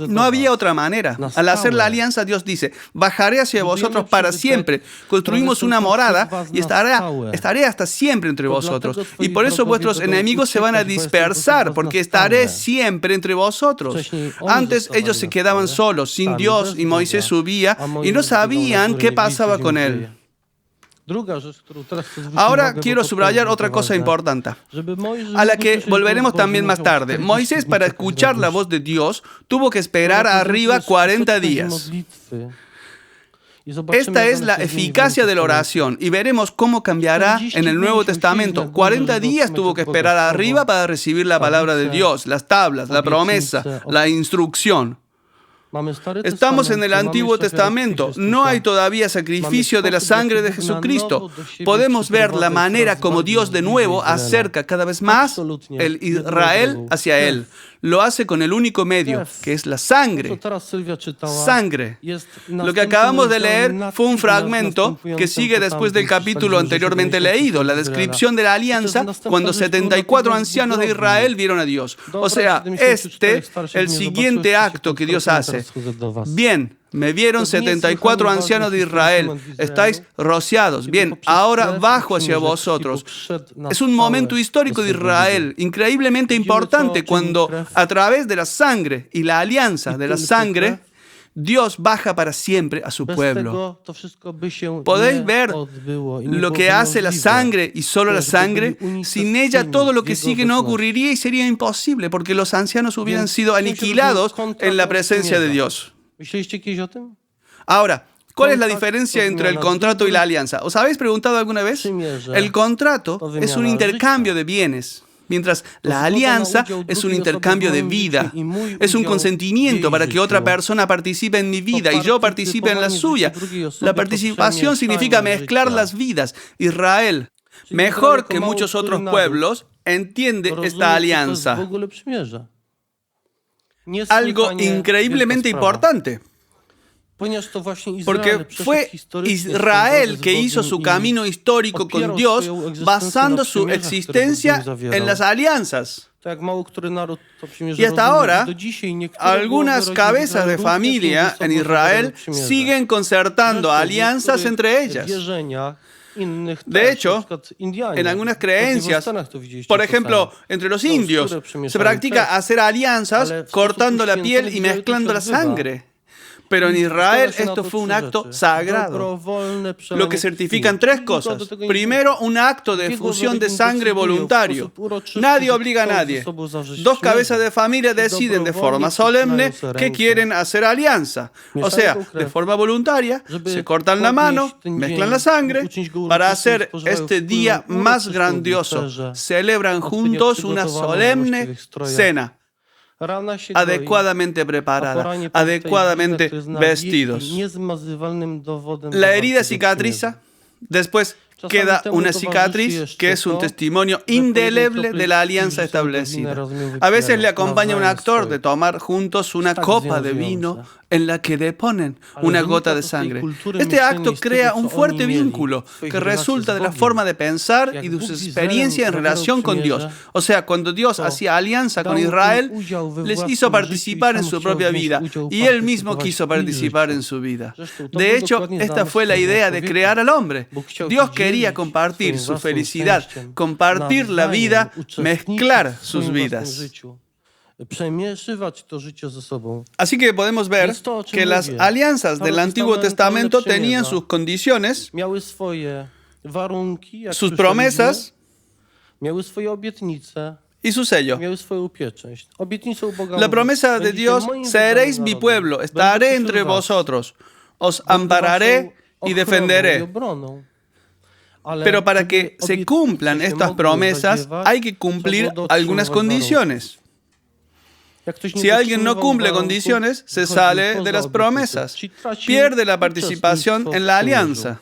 No había otra manera. Al hacer la alianza, Dios dice: bajaré hacia vosotros para siempre. Construimos una morada y estaré hasta siempre entre vosotros. Y por eso vuestros enemigos se van a dispersar, porque estaré siempre entre vosotros. Antes ellos se quedaban solos, sin Dios, y Moisés subía y no sabían qué pasaba con él. Ahora quiero subrayar otra cosa importante, a la que volveremos también más tarde. Moisés, para escuchar la voz de Dios, tuvo que esperar arriba 40 días. Esta es la eficacia de la oración y veremos cómo cambiará en el Nuevo Testamento. 40 días tuvo que esperar arriba para recibir la palabra de Dios, las tablas, la promesa, la instrucción. Estamos en el Antiguo Testamento. No hay todavía sacrificio de la sangre de Jesucristo. Podemos ver la manera como Dios de nuevo acerca cada vez más el Israel hacia Él. Lo hace con el único medio, que es la sangre. Sangre. Lo que acabamos de leer fue un fragmento que sigue después del capítulo anteriormente leído, la descripción de la alianza cuando 74 ancianos de Israel vieron a Dios. O sea, el siguiente acto que Dios hace. Bien, me vieron 74 ancianos de Israel. Estáis rociados. Bien, ahora bajo hacia vosotros. Es un momento histórico de Israel, increíblemente importante, cuando a través de la sangre y la alianza de la sangre, Dios baja para siempre a su pueblo. ¿Podéis ver lo que hace la sangre y solo la sangre? Sin ella todo lo que sigue no ocurriría y sería imposible, porque los ancianos hubieran sido aniquilados en la presencia de Dios. Ahora, ¿cuál es la diferencia entre el contrato y la alianza? ¿Os habéis preguntado alguna vez? El contrato es un intercambio de bienes, mientras la alianza es un intercambio de vida. Es un consentimiento para que otra persona participe en mi vida y yo participe en la suya. La participación significa mezclar las vidas. Israel, mejor que muchos otros pueblos, entiende esta alianza. Algo increíblemente importante. Porque fue Israel que hizo su camino histórico con Dios basando su existencia en las alianzas. Y hasta ahora, algunas cabezas de familia en Israel siguen concertando alianzas entre ellas. De hecho, en algunas creencias, por ejemplo, entre los indios, se practica hacer alianzas cortando la piel y mezclando la sangre. Pero en Israel esto fue un acto sagrado, lo que certifican tres cosas. Primero, un acto de efusión de sangre voluntario. Nadie obliga a nadie. Dos cabezas de familia deciden de forma solemne que quieren hacer alianza. O sea, de forma voluntaria, se cortan la mano, mezclan la sangre para hacer este día más grandioso. Celebran juntos una solemne cena, adecuadamente preparada, adecuadamente vestidos. La herida cicatriza, después queda una cicatriz que es un testimonio indeleble de la alianza establecida. A veces le acompaña un actor de tomar juntos una copa de vino en la que deponen una gota de sangre. Este acto crea un fuerte vínculo que resulta de la forma de pensar y de su experiencia en relación con Dios. O sea, cuando Dios hacía alianza con Israel, les hizo participar en su propia vida y Él mismo quiso participar en su vida. De hecho, esta fue la idea de crear al hombre. Dios quería compartir su felicidad, compartir la vida, mezclar sus vidas. Así que podemos ver que las alianzas del Antiguo Testamento tenían sus condiciones, sus promesas y su sello. La promesa de Dios: seréis mi pueblo, estaré entre vosotros, os ampararé y defenderé. Pero para que se cumplan estas promesas hay que cumplir algunas condiciones. Si alguien no cumple condiciones, se sale de las promesas, pierde la participación en la alianza.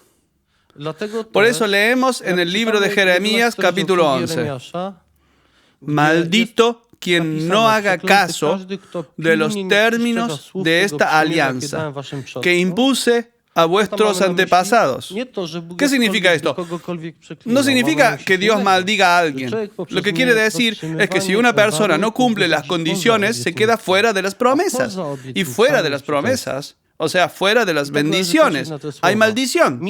Por eso leemos en el libro de Jeremías, capítulo 11. Maldito quien no haga caso de los términos de esta alianza que impuse a vuestros antepasados. ¿Qué significa esto? No significa que Dios maldiga a alguien. Lo que quiere decir es que si una persona no cumple las condiciones, se queda fuera de las promesas. Y fuera de las promesas, o sea, fuera de las bendiciones, hay maldición.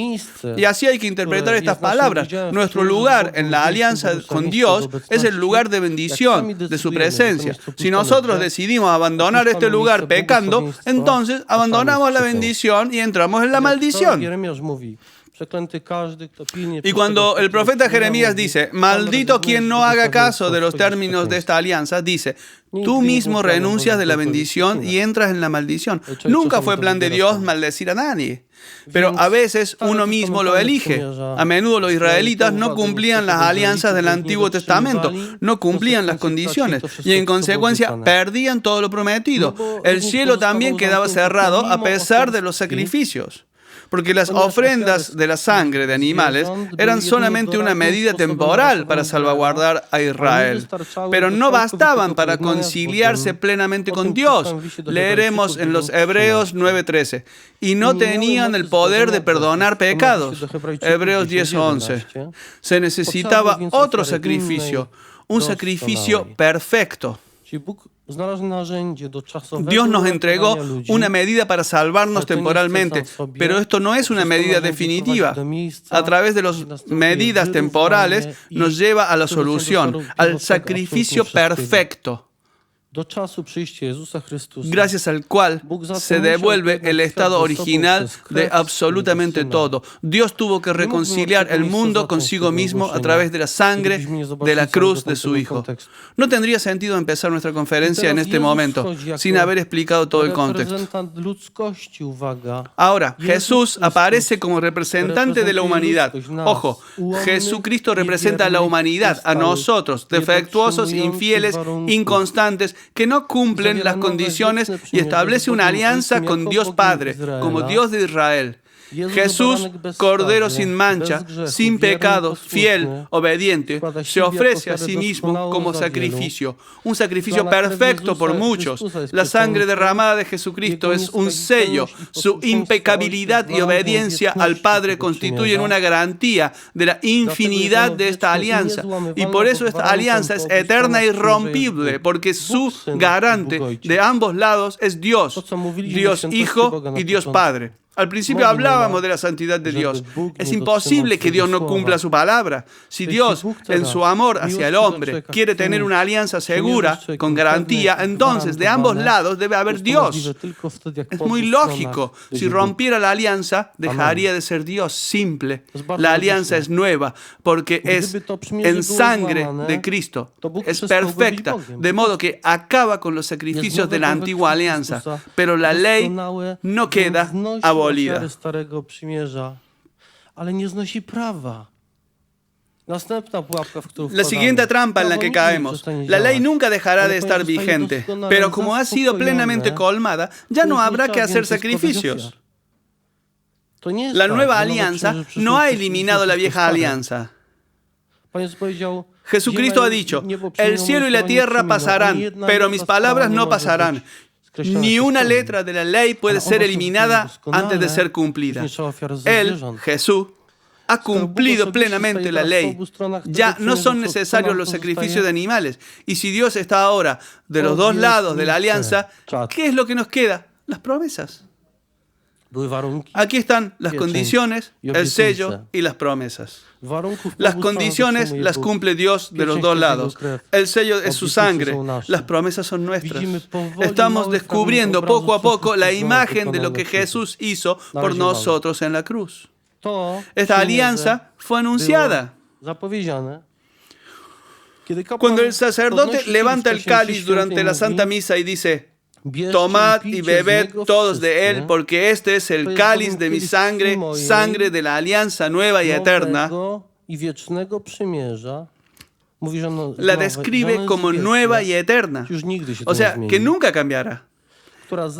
Y así hay que interpretar estas palabras. Nuestro lugar en la alianza con Dios es el lugar de bendición, de su presencia. Si nosotros decidimos abandonar este lugar pecando, entonces abandonamos la bendición y entramos en la maldición. Y cuando el profeta Jeremías dice, maldito quien no haga caso de los términos de esta alianza, dice, tú mismo renuncias de la bendición y entras en la maldición. Nunca fue plan de Dios maldecir a nadie, pero a veces uno mismo lo elige. A menudo los israelitas no cumplían las alianzas del Antiguo Testamento, no cumplían las condiciones y en consecuencia perdían todo lo prometido. El cielo también quedaba cerrado a pesar de los sacrificios. Porque las ofrendas de la sangre de animales eran solamente una medida temporal para salvaguardar a Israel, pero no bastaban para conciliarse plenamente con Dios. Leeremos en los Hebreos 9:13. Y no tenían el poder de perdonar pecados. Hebreos 10:11. Se necesitaba otro sacrificio, un sacrificio perfecto. Dios nos entregó una medida para salvarnos temporalmente, pero esto no es una medida definitiva. A través de las medidas temporales nos lleva a la solución, al sacrificio perfecto, gracias al cual se devuelve el estado original de absolutamente todo. Dios tuvo que reconciliar el mundo consigo mismo a través de la sangre de la cruz de su Hijo. No tendría sentido empezar nuestra conferencia en este momento sin haber explicado todo el contexto. Ahora, Jesús aparece como representante de la humanidad. Ojo, Jesucristo representa a la humanidad, a nosotros, defectuosos, infieles, inconstantes, que no cumplen las condiciones y establece una alianza con Dios Padre, como Dios de Israel. Jesús, Cordero sin mancha, sin pecado, fiel, obediente, se ofrece a sí mismo como sacrificio, un sacrificio perfecto por muchos. La sangre derramada de Jesucristo es un sello. Su impecabilidad y obediencia al Padre constituyen una garantía de la infinidad de esta alianza. Y por eso esta alianza es eterna e irrompible, porque su garante de ambos lados es Dios, Dios Hijo y Dios Padre. Al principio hablábamos de la santidad de Dios. Es imposible que Dios no cumpla su palabra. Si Dios, en su amor hacia el hombre, quiere tener una alianza segura, con garantía, entonces de ambos lados debe haber Dios. Es muy lógico. Si rompiera la alianza, dejaría de ser Dios, simple. La alianza es nueva, porque es en sangre de Cristo. Es perfecta, de modo que acaba con los sacrificios de la antigua alianza. Pero la ley no queda abolida. La siguiente trampa en la que caemos. La ley nunca dejará de estar vigente, pero como ha sido plenamente colmada, ya no habrá que hacer sacrificios. La nueva alianza no ha eliminado la vieja alianza. Jesucristo ha dicho, el cielo y la tierra pasarán, pero mis palabras no pasarán. Ni una letra de la ley puede ser eliminada antes de ser cumplida. Él, Jesús, ha cumplido plenamente la ley. Ya no son necesarios los sacrificios de animales. Y si Dios está ahora de los dos lados de la alianza, ¿qué es lo que nos queda? Las promesas. Aquí están las condiciones, el sello y las promesas. Las condiciones las cumple Dios de los dos lados. El sello es su sangre. Las promesas son nuestras. Estamos descubriendo poco a poco la imagen de lo que Jesús hizo por nosotros en la cruz. Esta alianza fue anunciada. Cuando el sacerdote levanta el cáliz durante la Santa Misa y dice, tomad y bebed todos de él, porque este es el cáliz de mi sangre, sangre de la alianza nueva y eterna, la describe como nueva y eterna. O sea, que nunca cambiará.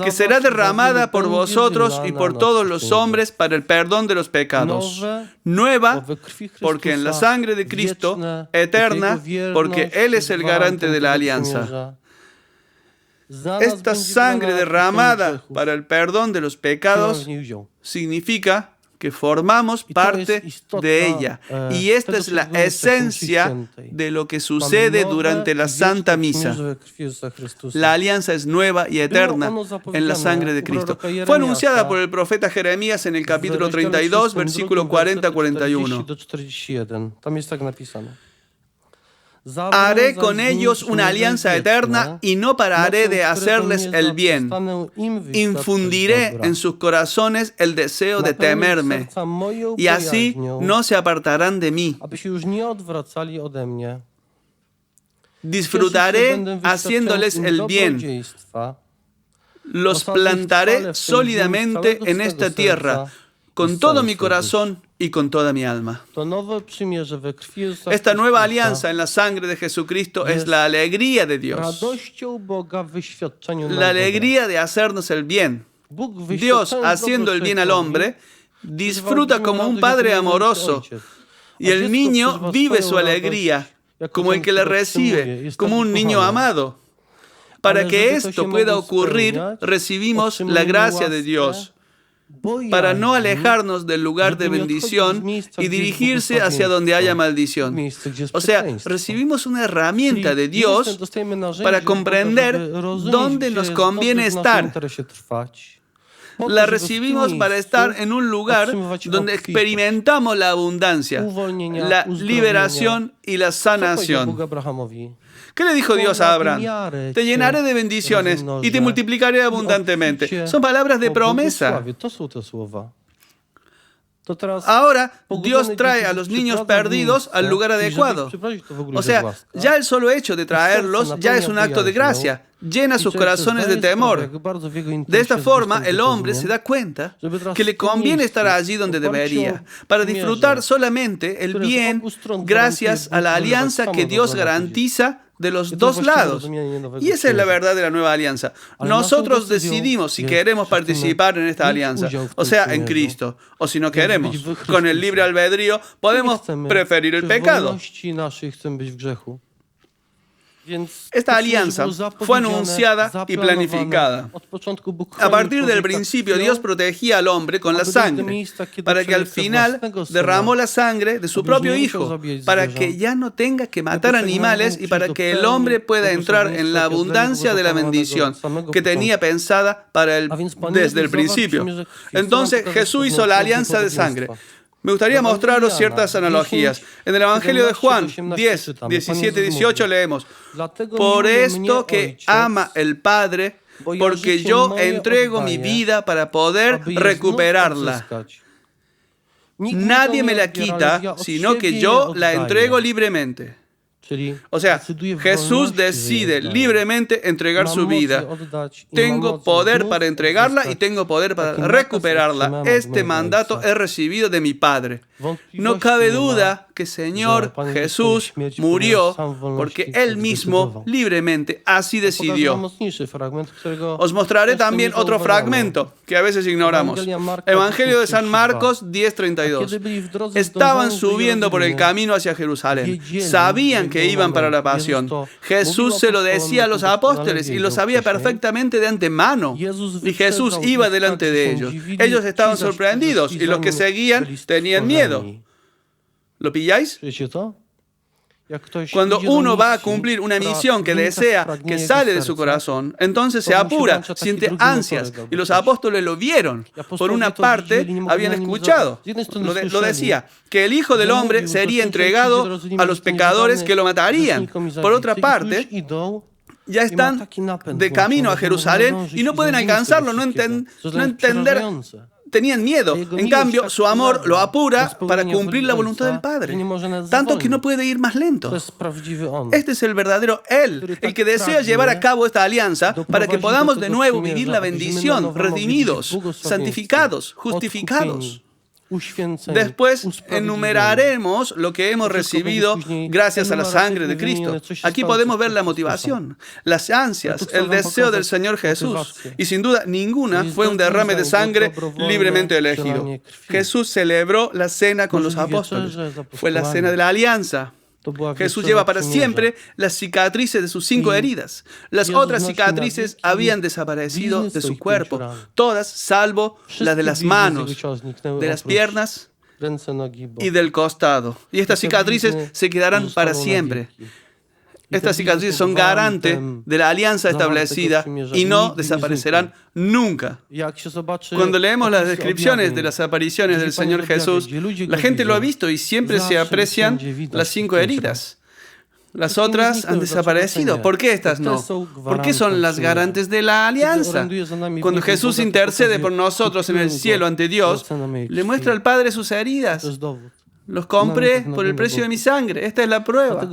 Que será derramada por vosotros y por todos los hombres para el perdón de los pecados. Nueva, porque en la sangre de Cristo, eterna, porque Él es el garante de la alianza. Esta sangre derramada para el perdón de los pecados significa que formamos parte de ella. Y esta es la esencia de lo que sucede durante la Santa Misa. La alianza es nueva y eterna en la sangre de Cristo. Fue anunciada por el profeta Jeremías en el capítulo 32, versículo 40-41. Haré con ellos una alianza eterna y no pararé de hacerles el bien. Infundiré en sus corazones el deseo de temerme, y así no se apartarán de mí. Disfrutaré haciéndoles el bien. Los plantaré sólidamente en esta tierra, con todo mi corazón y con toda mi alma. Esta nueva alianza en la sangre de Jesucristo es la alegría de Dios. La alegría de hacernos el bien. Dios, haciendo el bien al hombre, disfruta como un padre amoroso. Y el niño vive su alegría como el que la recibe, como un niño amado. Para que esto pueda ocurrir, recibimos la gracia de Dios, para no alejarnos del lugar de bendición y dirigirse hacia donde haya maldición. O sea, recibimos una herramienta de Dios para comprender dónde nos conviene estar. La recibimos para estar en un lugar donde experimentamos la abundancia, la liberación y la sanación. ¿Qué le dijo Dios a Abraham? Te llenaré de bendiciones y te multiplicaré abundantemente. Son palabras de promesa. Ahora, Dios trae a los niños perdidos al lugar adecuado. O sea, ya el solo hecho de traerlos ya es un acto de gracia. Llena sus corazones de temor. De esta forma, el hombre se da cuenta que le conviene estar allí donde debería, para disfrutar solamente el bien gracias a la alianza que Dios garantiza de los dos lados. Y esa es la verdad de la nueva alianza. Nosotros decidimos si queremos participar en esta alianza, o sea, en Cristo, o si no queremos. Con el libre albedrío podemos preferir el pecado. Esta alianza fue anunciada y planificada. A partir del principio, Dios protegía al hombre con la sangre, para que al final derramó la sangre de su propio Hijo, para que ya no tenga que matar animales y para que el hombre pueda entrar en la abundancia de la bendición que tenía pensada para él desde el principio. Entonces Jesús hizo la alianza de sangre. Me gustaría mostraros ciertas analogías. En el Evangelio de Juan 10, 17, 18 leemos: por esto que ama el Padre, porque yo entrego mi vida para poder recuperarla. Nadie me la quita, sino que yo la entrego libremente. O sea, Jesús decide libremente entregar su vida. Tengo poder para entregarla y tengo poder para recuperarla. Este mandato he recibido de mi Padre. No cabe duda que Señor Jesús murió porque Él mismo libremente así decidió. Os mostraré también otro fragmento que a veces ignoramos. Evangelio de San Marcos 10:32. Estaban subiendo por el camino hacia Jerusalén. Sabían que iban para la pasión. Jesús se lo decía a los apóstoles y lo sabía perfectamente de antemano. Y Jesús iba delante de ellos. Ellos estaban sorprendidos y los que seguían tenían miedo. ¿Lo pilláis? Cuando uno va a cumplir una misión que desea, que sale de su corazón, entonces se apura, siente ansias. Y los apóstoles lo vieron. Por una parte, habían escuchado, lo decía, que el Hijo del Hombre sería entregado a los pecadores que lo matarían. Por otra parte, ya están de camino a Jerusalén y no pueden alcanzarlo, no entender. Tenían miedo. En cambio, su amor lo apura para cumplir la voluntad del Padre. Tanto que no puede ir más lento. Este es el verdadero Él, el que desea llevar a cabo esta alianza para que podamos de nuevo vivir la bendición, redimidos, santificados, justificados. Después enumeraremos lo que hemos recibido gracias a la sangre de Cristo. Aquí podemos ver la motivación, las ansias, el deseo del Señor Jesús. Y sin duda ninguna fue un derrame de sangre libremente elegido. Jesús celebró la cena con los apóstoles. Fue la cena de la alianza. Jesús lleva para siempre las cicatrices de sus 5 heridas. Las otras cicatrices habían desaparecido de su cuerpo, todas salvo las de las manos, de las piernas y del costado. Y estas cicatrices se quedarán para siempre. Estas cicatrices son garante de la alianza establecida y no desaparecerán nunca. Cuando leemos las descripciones de las apariciones del Señor Jesús, la gente lo ha visto y siempre se aprecian las 5 heridas. Las otras han desaparecido. ¿Por qué estas no? Porque son las garantes de la alianza. Cuando Jesús intercede por nosotros en el cielo ante Dios, le muestra al Padre sus heridas. Los compré por el precio de mi sangre. Esta es la prueba.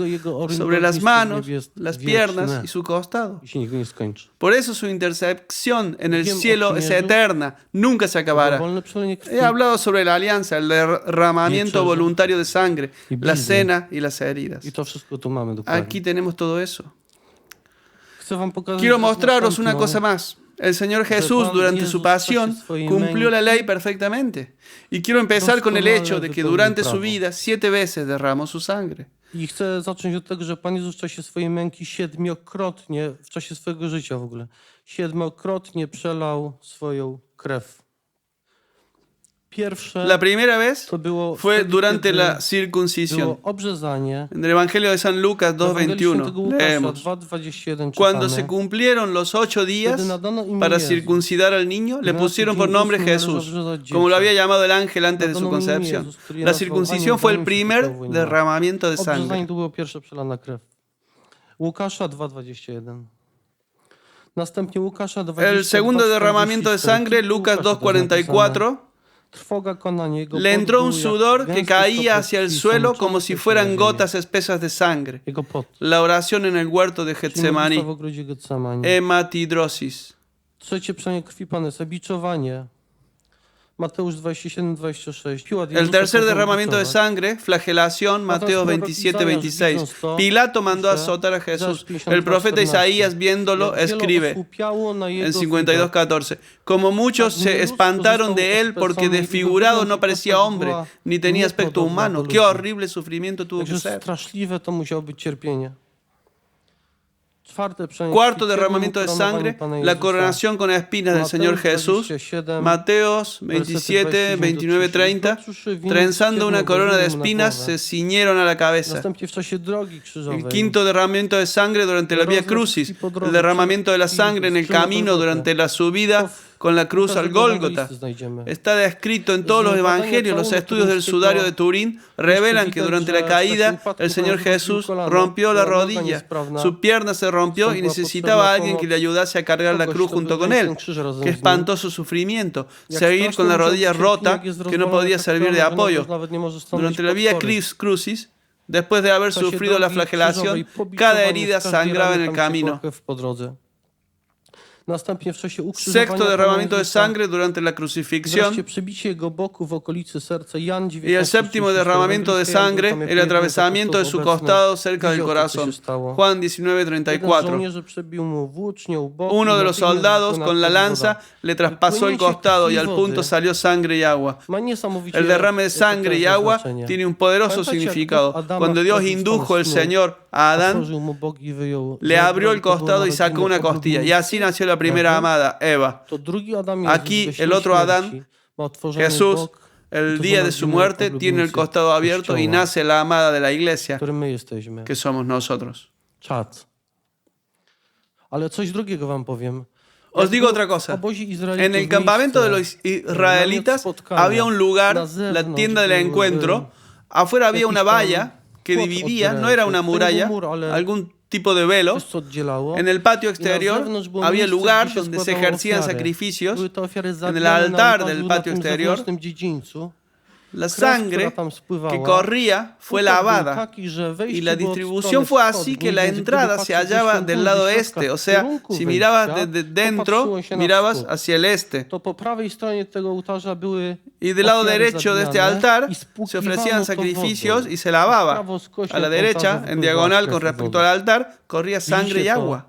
Sobre las manos, las piernas y su costado. Por eso su intercesión en el cielo es eterna. Nunca se acabará. He hablado sobre la alianza, el derramamiento voluntario de sangre, la cena y las heridas. Aquí tenemos todo eso. Quiero mostraros una cosa más. El Señor Jesús, durante su pasión, cumplió la ley perfectamente. Y quiero empezar con el hecho de que durante su vida 7 veces derramó su sangre. I chcę zacząć od tego, że Pan Jezus w czasie swojej męki 7-krotnie, w czasie swojego życia w ogóle, 7-krotnie przelał swoją krew. La primera vez fue durante la circuncisión. En el Evangelio de San Lucas 2:21 leemos: cuando se cumplieron los 8 días para circuncidar al niño, le pusieron por nombre Jesús, como lo había llamado el ángel antes de su concepción. La circuncisión fue el primer derramamiento de sangre. El segundo derramamiento de sangre, Lucas 2:44. Le entró un sudor que caía hacia el suelo como si fueran gotas espesas de sangre. La oración en el huerto de Getsemaní. Hematidrosis. El tercer derramamiento de sangre, flagelación, Mateo 27:26. Pilato mandó azotar a Jesús. El profeta Isaías, viéndolo, escribe en 52:14. Como muchos se espantaron de él porque desfigurado no parecía hombre, ni tenía aspecto humano. Qué horrible sufrimiento tuvo que ser. Cuarto derramamiento de sangre, la coronación con espinas del Señor Jesús. Mateos 27, 29, 30. Trenzando una corona de espinas, se ciñeron a la cabeza. El quinto derramamiento de sangre durante la Vía Crucis. El derramamiento de la sangre en el camino durante la subida con la cruz al Gólgota. Está descrito en todos los evangelios. Los estudios del sudario de Turín revelan que durante la caída el Señor Jesús rompió la rodilla. Su pierna se rompió y necesitaba a alguien que le ayudase a cargar la cruz junto con él. Qué espantoso sufrimiento. Seguir con la rodilla rota que no podía servir de apoyo. Durante la Vía Crucis, después de haber sufrido la flagelación, cada herida sangraba en el camino. Następnie w czasie ukrzyżowania Sexto derramamiento de Pana Jezusa, sangre durante la crucifixión. wreszcie przebicie jego boku w okolicy serca. Jan Y 19, el séptimo derramamiento de sangre, el atravesamiento de su costado cerca del corazón. Juan 19:34. Uno de los soldados con la lanza le traspasó el costado y al punto salió sangre y agua. El derrame de sangre y agua tiene un poderoso significado. Cuando Dios indujo al Señor a Adán, le abrió el costado y sacó una costilla. Y así nació la primera amada, Eva. Aquí el otro Adán, Jesús, el día de su muerte, tiene el costado abierto y nace la amada de la iglesia, którym my jesteśmy. que somos nosotros. Czad. Ale coś drugiego wam powiem. Os digo otra cosa. En el campamento de los israelitas había un lugar, la tienda del encuentro. Afuera había una valla que dividía, no era una muralla, algún tipo de velo. En el patio exterior había lugar donde se ejercían sacrificios. En el altar del patio exterior, la sangre que corría fue lavada y la distribución fue así que la entrada se hallaba del lado este, o sea, si mirabas desde dentro, mirabas hacia el este. Y del lado derecho de este altar se ofrecían sacrificios y se lavaba. A la derecha, en diagonal con respecto al altar, corría sangre y agua.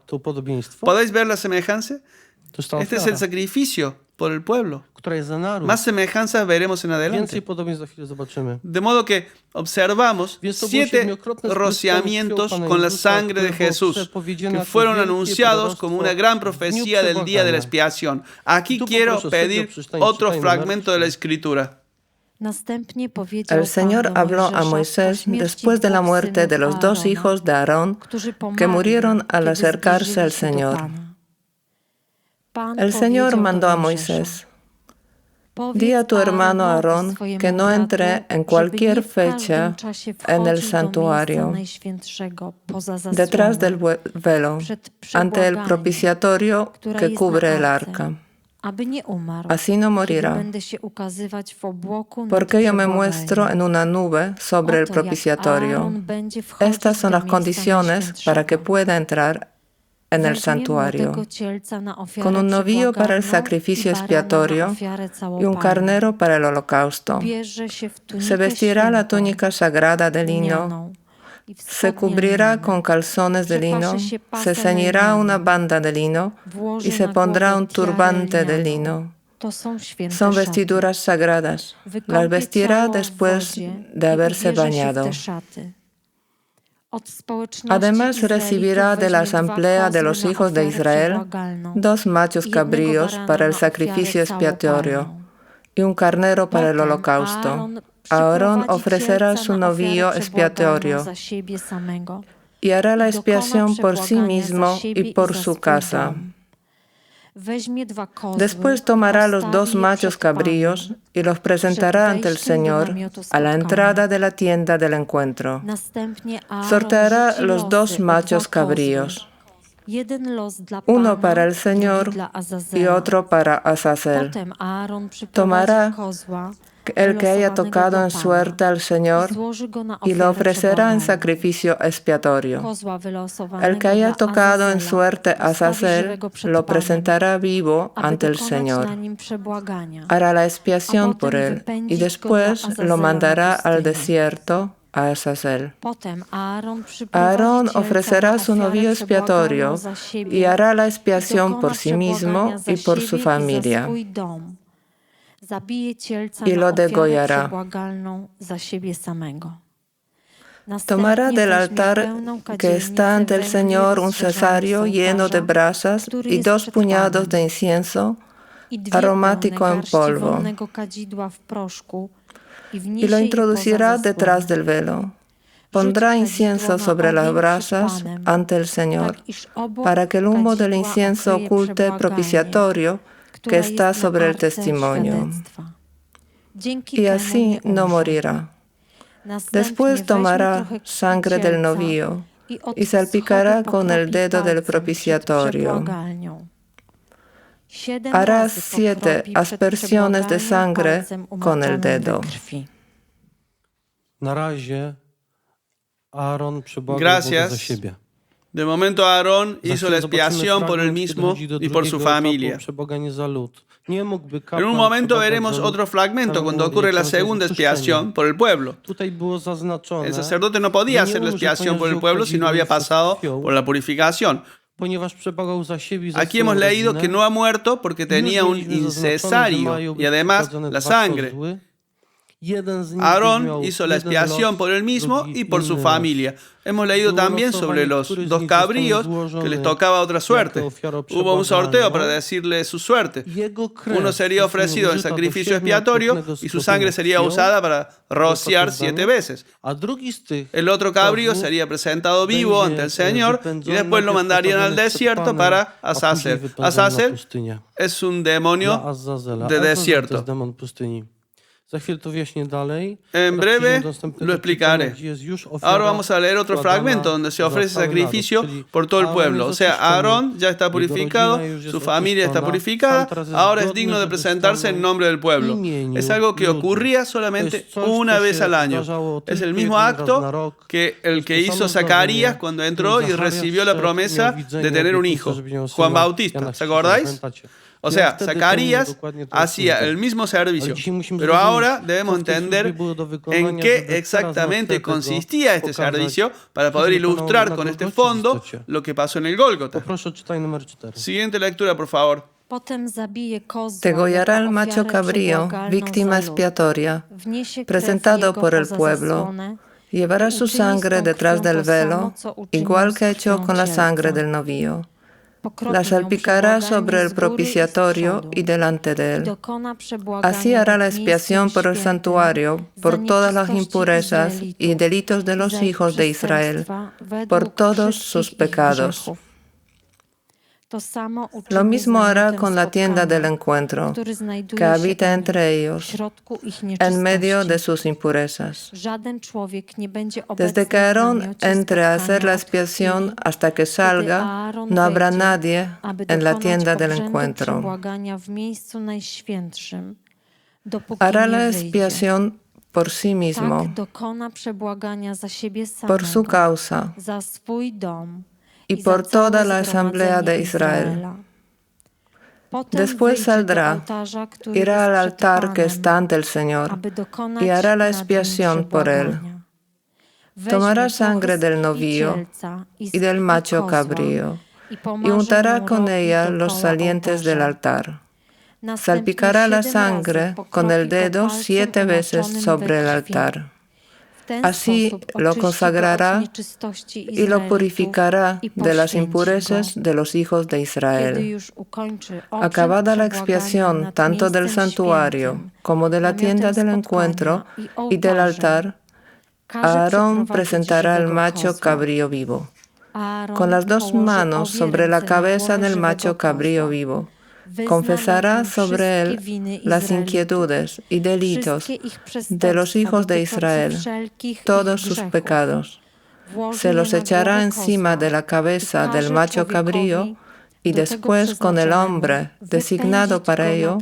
¿Podéis ver la semejanza? Este es el sacrificio por el pueblo. Más semejanzas veremos en adelante. De modo que observamos 7 rociamientos con la sangre de Jesús, que fueron anunciados como una gran profecía del día de la expiación. Aquí quiero pedir otro fragmento de la Escritura. El Señor habló a Moisés después de la muerte de los 2 hijos de Aarón que murieron al acercarse al Señor. El Señor mandó a Moisés: di a tu hermano Aarón que no entre en cualquier fecha en el santuario, detrás del velo, ante el propiciatorio que cubre el arca. Así no morirá, porque yo me muestro en una nube sobre el propiciatorio. Estas son las condiciones para que pueda entrar en el santuario, con un novillo para el sacrificio expiatorio y un carnero para el holocausto. Se vestirá la túnica sagrada de lino, se cubrirá con calzones de lino, se ceñirá una banda de lino y se pondrá un turbante de lino. Son vestiduras sagradas. Las vestirá después de haberse bañado. Además recibirá de la asamblea de los hijos de Israel 2 machos cabríos para el sacrificio expiatorio y un carnero para el holocausto. Aarón ofrecerá su novillo expiatorio y hará la expiación por sí mismo y por su casa. Después tomará los 2 machos cabríos y los presentará ante el Señor a la entrada de la tienda del encuentro. Sorteará los 2 machos cabríos, uno para el Señor y otro para Azazel. Tomará el que haya tocado en suerte al Señor y lo ofrecerá en sacrificio expiatorio. El que haya tocado en suerte a Azazel lo presentará vivo ante el Señor. Hará la expiación por él y después lo mandará al desierto a Azazel. Aarón ofrecerá su novillo expiatorio y hará la expiación por sí mismo y por su familia. Y lo degollará. Tomará del altar que está ante el Señor un cesario lleno de brasas y 2 puñados de incienso aromático en polvo, y lo introducirá detrás del velo. Pondrá incienso sobre las brasas ante el Señor, para que el humo del incienso oculte el propiciatorio que está sobre el testimonio. Y así no morirá. Después tomará sangre del novillo y salpicará con el dedo del propiciatorio. Hará 7 aspersiones de sangre con el dedo. Na razie Aaron przebłagał Boga za Gracias. siebie. De momento Aarón hizo la expiación por él mismo y por su familia. En un momento veremos otro fragmento cuando ocurre la segunda expiación por el pueblo. El sacerdote no podía hacer la expiación por el pueblo si no había pasado por la purificación. Aquí hemos leído que no ha muerto porque tenía un incesario y además la sangre. Aarón hizo la expiación por él mismo y por su familia. Hemos leído también sobre los dos cabríos que les tocaba otra suerte. Hubo un sorteo para decirle su suerte. Uno sería ofrecido en sacrificio expiatorio y su sangre sería usada para rociar 7 veces. El otro cabrío sería presentado vivo ante el Señor y después lo mandarían al desierto para Azazel. Azazel es un demonio de desierto. En breve lo explicaré. Ahora vamos a leer otro fragmento donde se ofrece sacrificio por todo el pueblo. O sea, Aarón ya está purificado, su familia está purificada, ahora es digno de presentarse en nombre del pueblo. Es algo que ocurría solamente una vez al año. Es el mismo acto que el que hizo Zacarías cuando entró y recibió la promesa de tener un hijo, Juan Bautista. ¿Se acordáis? O sea, Zacarías hacía el mismo servicio, pero ahora debemos entender en qué exactamente consistía este servicio para poder ilustrar con este fondo lo que pasó en el Gólgota. Siguiente lectura, por favor. Degollará el macho cabrío, víctima expiatoria, presentado por el pueblo. Llevará su sangre detrás del velo, igual que ha hecho con la sangre del novillo. La salpicará sobre el propiciatorio y delante de él. Así hará la expiación por el santuario, por todas las impurezas y delitos de los hijos de Israel, por todos sus pecados. Lo mismo hará con la tienda del encuentro, que habita entre ellos, en medio de sus impurezas. Desde que Aarón entre a hacer la expiación hasta que salga, no habrá nadie en la tienda del encuentro. Hará la expiación por sí mismo, por su causa, y por toda la asamblea de Israel. Después saldrá, irá al altar que está ante el Señor y hará la expiación por él. Tomará sangre del novillo y del macho cabrío y untará con ella los salientes del altar. Salpicará la sangre con el dedo 7 veces sobre el altar. Así lo consagrará y lo purificará de las impurezas de los hijos de Israel. Acabada la expiación tanto del santuario como de la tienda del encuentro y del altar, Aarón presentará el macho cabrío vivo, con las 2 manos sobre la cabeza del macho cabrío vivo. Confesará sobre él las inquietudes y delitos de los hijos de Israel, todos sus pecados. Se los echará encima de la cabeza del macho cabrío y después con el hombre designado para ello,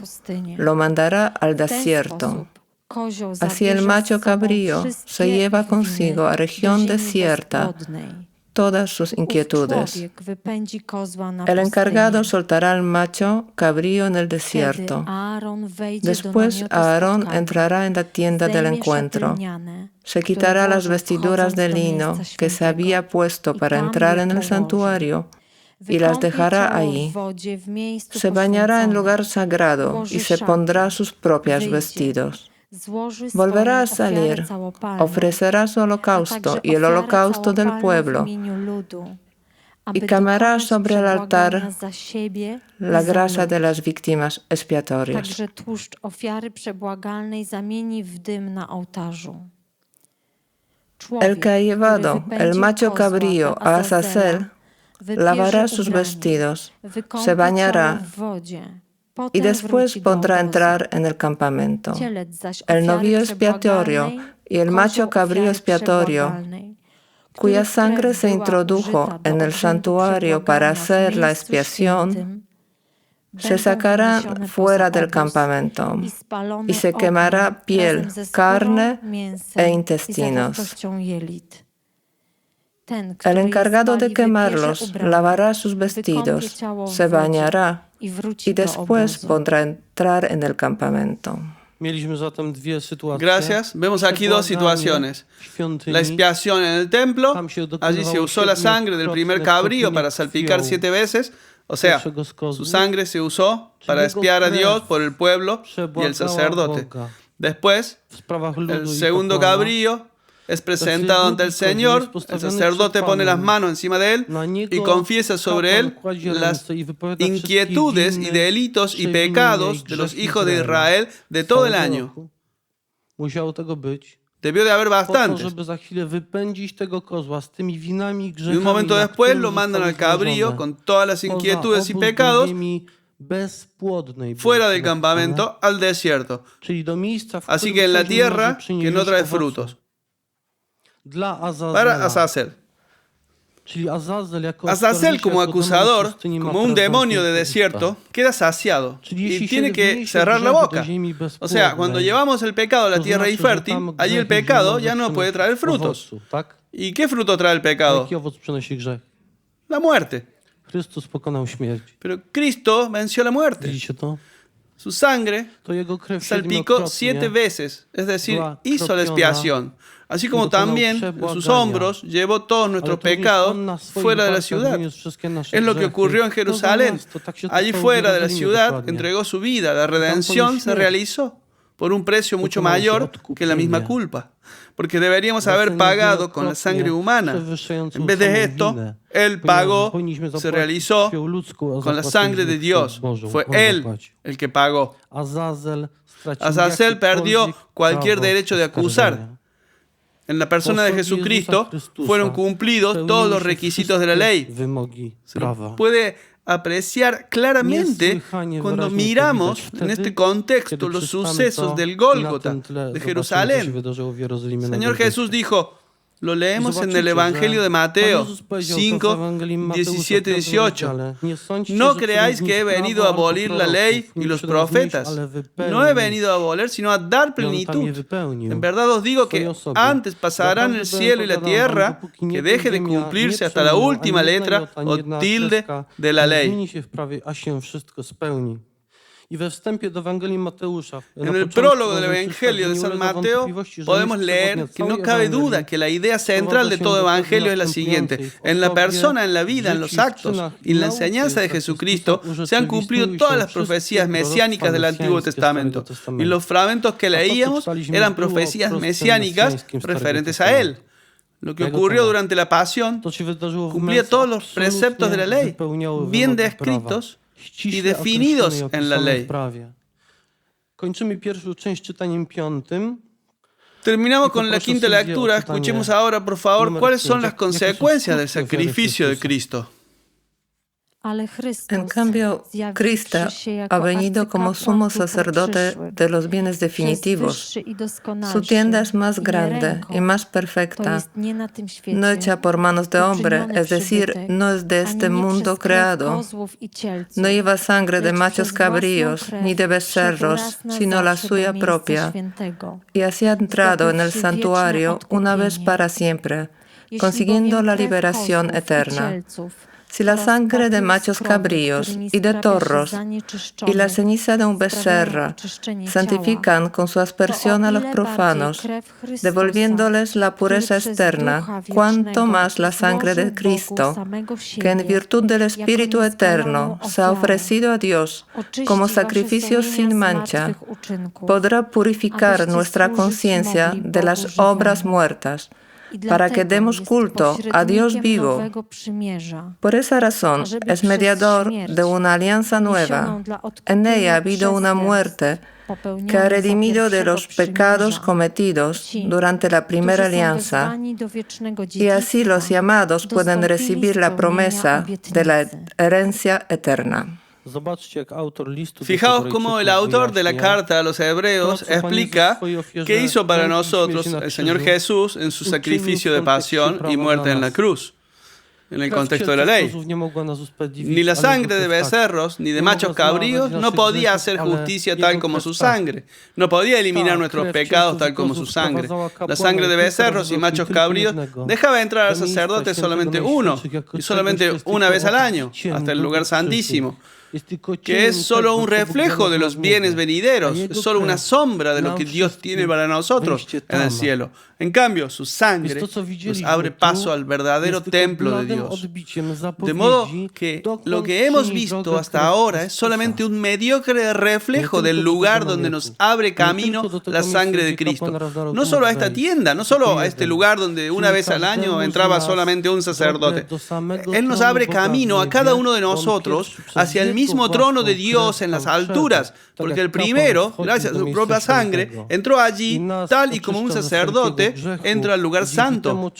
lo mandará al desierto. Así el macho cabrío se lleva consigo a región desierta todas sus inquietudes. El encargado soltará al macho cabrío en el desierto. Después Aarón entrará en la tienda del encuentro. Se quitará las vestiduras de lino que se había puesto para entrar en el santuario y las dejará allí. Se bañará en lugar sagrado y se pondrá sus propios vestidos. Volverá a salir, ofrecerá su holocausto y el holocausto del pueblo, y quemará sobre el altar la grasa de las víctimas expiatorias. El que ha llevado el macho cabrío a Azazel lavará sus vestidos, se bañará y después podrá entrar en el campamento. El novillo expiatorio y el macho cabrío expiatorio, cuya sangre se introdujo en el santuario para hacer la expiación, se sacarán fuera del campamento y se quemará piel, carne e intestinos. El encargado de quemarlos lavará sus vestidos, se bañará y después podrá entrar en el campamento. Gracias. Vemos aquí dos situaciones. La expiación en el templo, allí se usó la sangre del primer cabrío para salpicar 7 veces, o sea, su sangre se usó para expiar a Dios por el pueblo y el sacerdote. Después, el segundo cabrío es presentado ante el Señor, el sacerdote pone las manos encima de él y confiesa sobre él las inquietudes y delitos y pecados de los hijos de Israel de todo el año. Debió de haber bastantes. Y un momento después lo mandan al cabrío con todas las inquietudes y pecados fuera del campamento al desierto. Así que en la tierra que no trae frutos. Para Azazel. Azazel como acusador, como un demonio de desierto, queda saciado y tiene que cerrar la boca. O sea, cuando llevamos el pecado a la tierra infértil, allí el pecado ya no puede traer frutos. ¿Y qué fruto trae el pecado? La muerte. Pero Cristo venció la muerte. Su sangre salpicó 7 veces, es decir, hizo la expiación. Así como también en sus hombros llevó todos nuestros pecados fuera de la ciudad. Es lo que ocurrió en Jerusalén. Allí fuera de la ciudad entregó su vida. La redención se realizó por un precio mucho mayor que la misma culpa. Porque deberíamos haber pagado con la sangre humana. En vez de esto, Él pagó, se realizó con la sangre de Dios. Fue Él el que pagó. Azazel perdió cualquier derecho de acusar. En la persona de Jesucristo fueron cumplidos todos los requisitos de la ley. Se lo puede apreciar claramente cuando miramos en este contexto los sucesos del Gólgota, de Jerusalén. Señor Jesús dijo, lo leemos en el Evangelio de Mateo 5, 17 y 18. No creáis que he venido a abolir la ley y los profetas. No he venido a abolir, sino a dar plenitud. En verdad os digo que antes pasarán el cielo y la tierra que deje de cumplirse hasta la última letra o tilde de la ley. En el prólogo del Evangelio de San Mateo podemos leer que no cabe duda que la idea central de todo Evangelio es la siguiente. En la persona, en la vida, en los actos y en la enseñanza de Jesucristo se han cumplido todas las profecías mesiánicas del Antiguo Testamento. Y los fragmentos que leíamos eran profecías mesiánicas referentes a Él. Lo que ocurrió durante la pasión cumplía todos los preceptos de la ley, bien descritos y definidos en la ley. Terminamos con la quinta lectura. Escuchemos ahora, por favor, cuáles son las consecuencias del sacrificio de Cristo. En cambio, Cristo ha venido como sumo sacerdote de los bienes definitivos. Su tienda es más grande y más perfecta, no hecha por manos de hombre, es decir, no es de este mundo creado. No lleva sangre de machos cabríos ni de becerros, sino la suya propia. Y así ha entrado en el santuario una vez para siempre, consiguiendo la liberación eterna. Si la sangre de machos cabríos y de toros y la ceniza de un becerro santifican con su aspersión a los profanos, devolviéndoles la pureza externa, cuanto más la sangre de Cristo, que en virtud del Espíritu Eterno se ha ofrecido a Dios como sacrificio sin mancha, podrá purificar nuestra conciencia de las obras muertas, para que demos culto a Dios vivo. Por esa razón es mediador de una alianza nueva. En ella ha habido una muerte que ha redimido de los pecados cometidos durante la primera alianza, y así los llamados pueden recibir la promesa de la herencia eterna. Fijaos cómo el autor de la carta a los hebreos explica qué hizo para nosotros el Señor Jesús en su sacrificio de pasión y muerte en la cruz. en el contexto de la ley. Ni la sangre de becerros ni de machos cabríos no podía hacer justicia tal como su sangre. No podía eliminar nuestros pecados tal como su sangre. La sangre de becerros y machos cabríos dejaba entrar al sacerdote solamente uno, y solamente una vez al año, hasta el lugar santísimo, que es solo un reflejo de los bienes venideros, es solo una sombra de lo que Dios tiene para nosotros en el cielo. En cambio, su sangre nos abre paso al verdadero templo de Dios. De modo que lo que hemos visto hasta ahora es solamente un mediocre reflejo del lugar donde nos abre camino la sangre de Cristo. No solo a esta tienda, no solo a este lugar donde una vez al año entraba solamente un sacerdote. Él nos abre camino a cada uno de nosotros hacia el mismo trono de Dios en las alturas, porque el primero, gracias a su propia sangre, entró allí tal y como un sacerdote entra al lugar santo.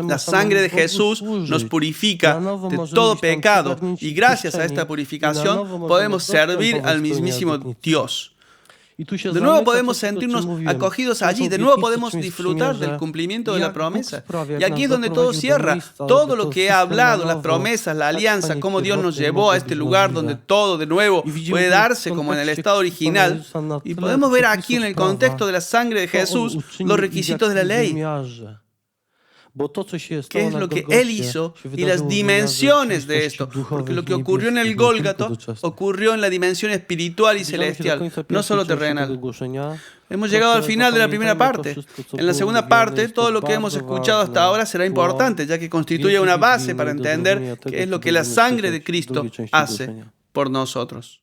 La sangre de Jesús nos purifica de todo pecado y gracias a esta purificación podemos servir al mismísimo Dios. De nuevo podemos sentirnos acogidos allí, de nuevo podemos disfrutar del cumplimiento de la promesa. Y aquí es donde todo cierra. Todo lo que he hablado, las promesas, la alianza, cómo Dios nos llevó a este lugar donde todo de nuevo puede darse como en el estado original. Y podemos ver aquí en el contexto de la sangre de Jesús los requisitos de la ley. ¿Qué es lo que Él hizo y las dimensiones de esto? Porque lo que ocurrió en el Gólgota ocurrió en la dimensión espiritual y celestial, no solo terrenal. Hemos llegado al final de la primera parte. En la segunda parte, todo lo que hemos escuchado hasta ahora será importante, ya que constituye una base para entender qué es lo que la sangre de Cristo hace por nosotros.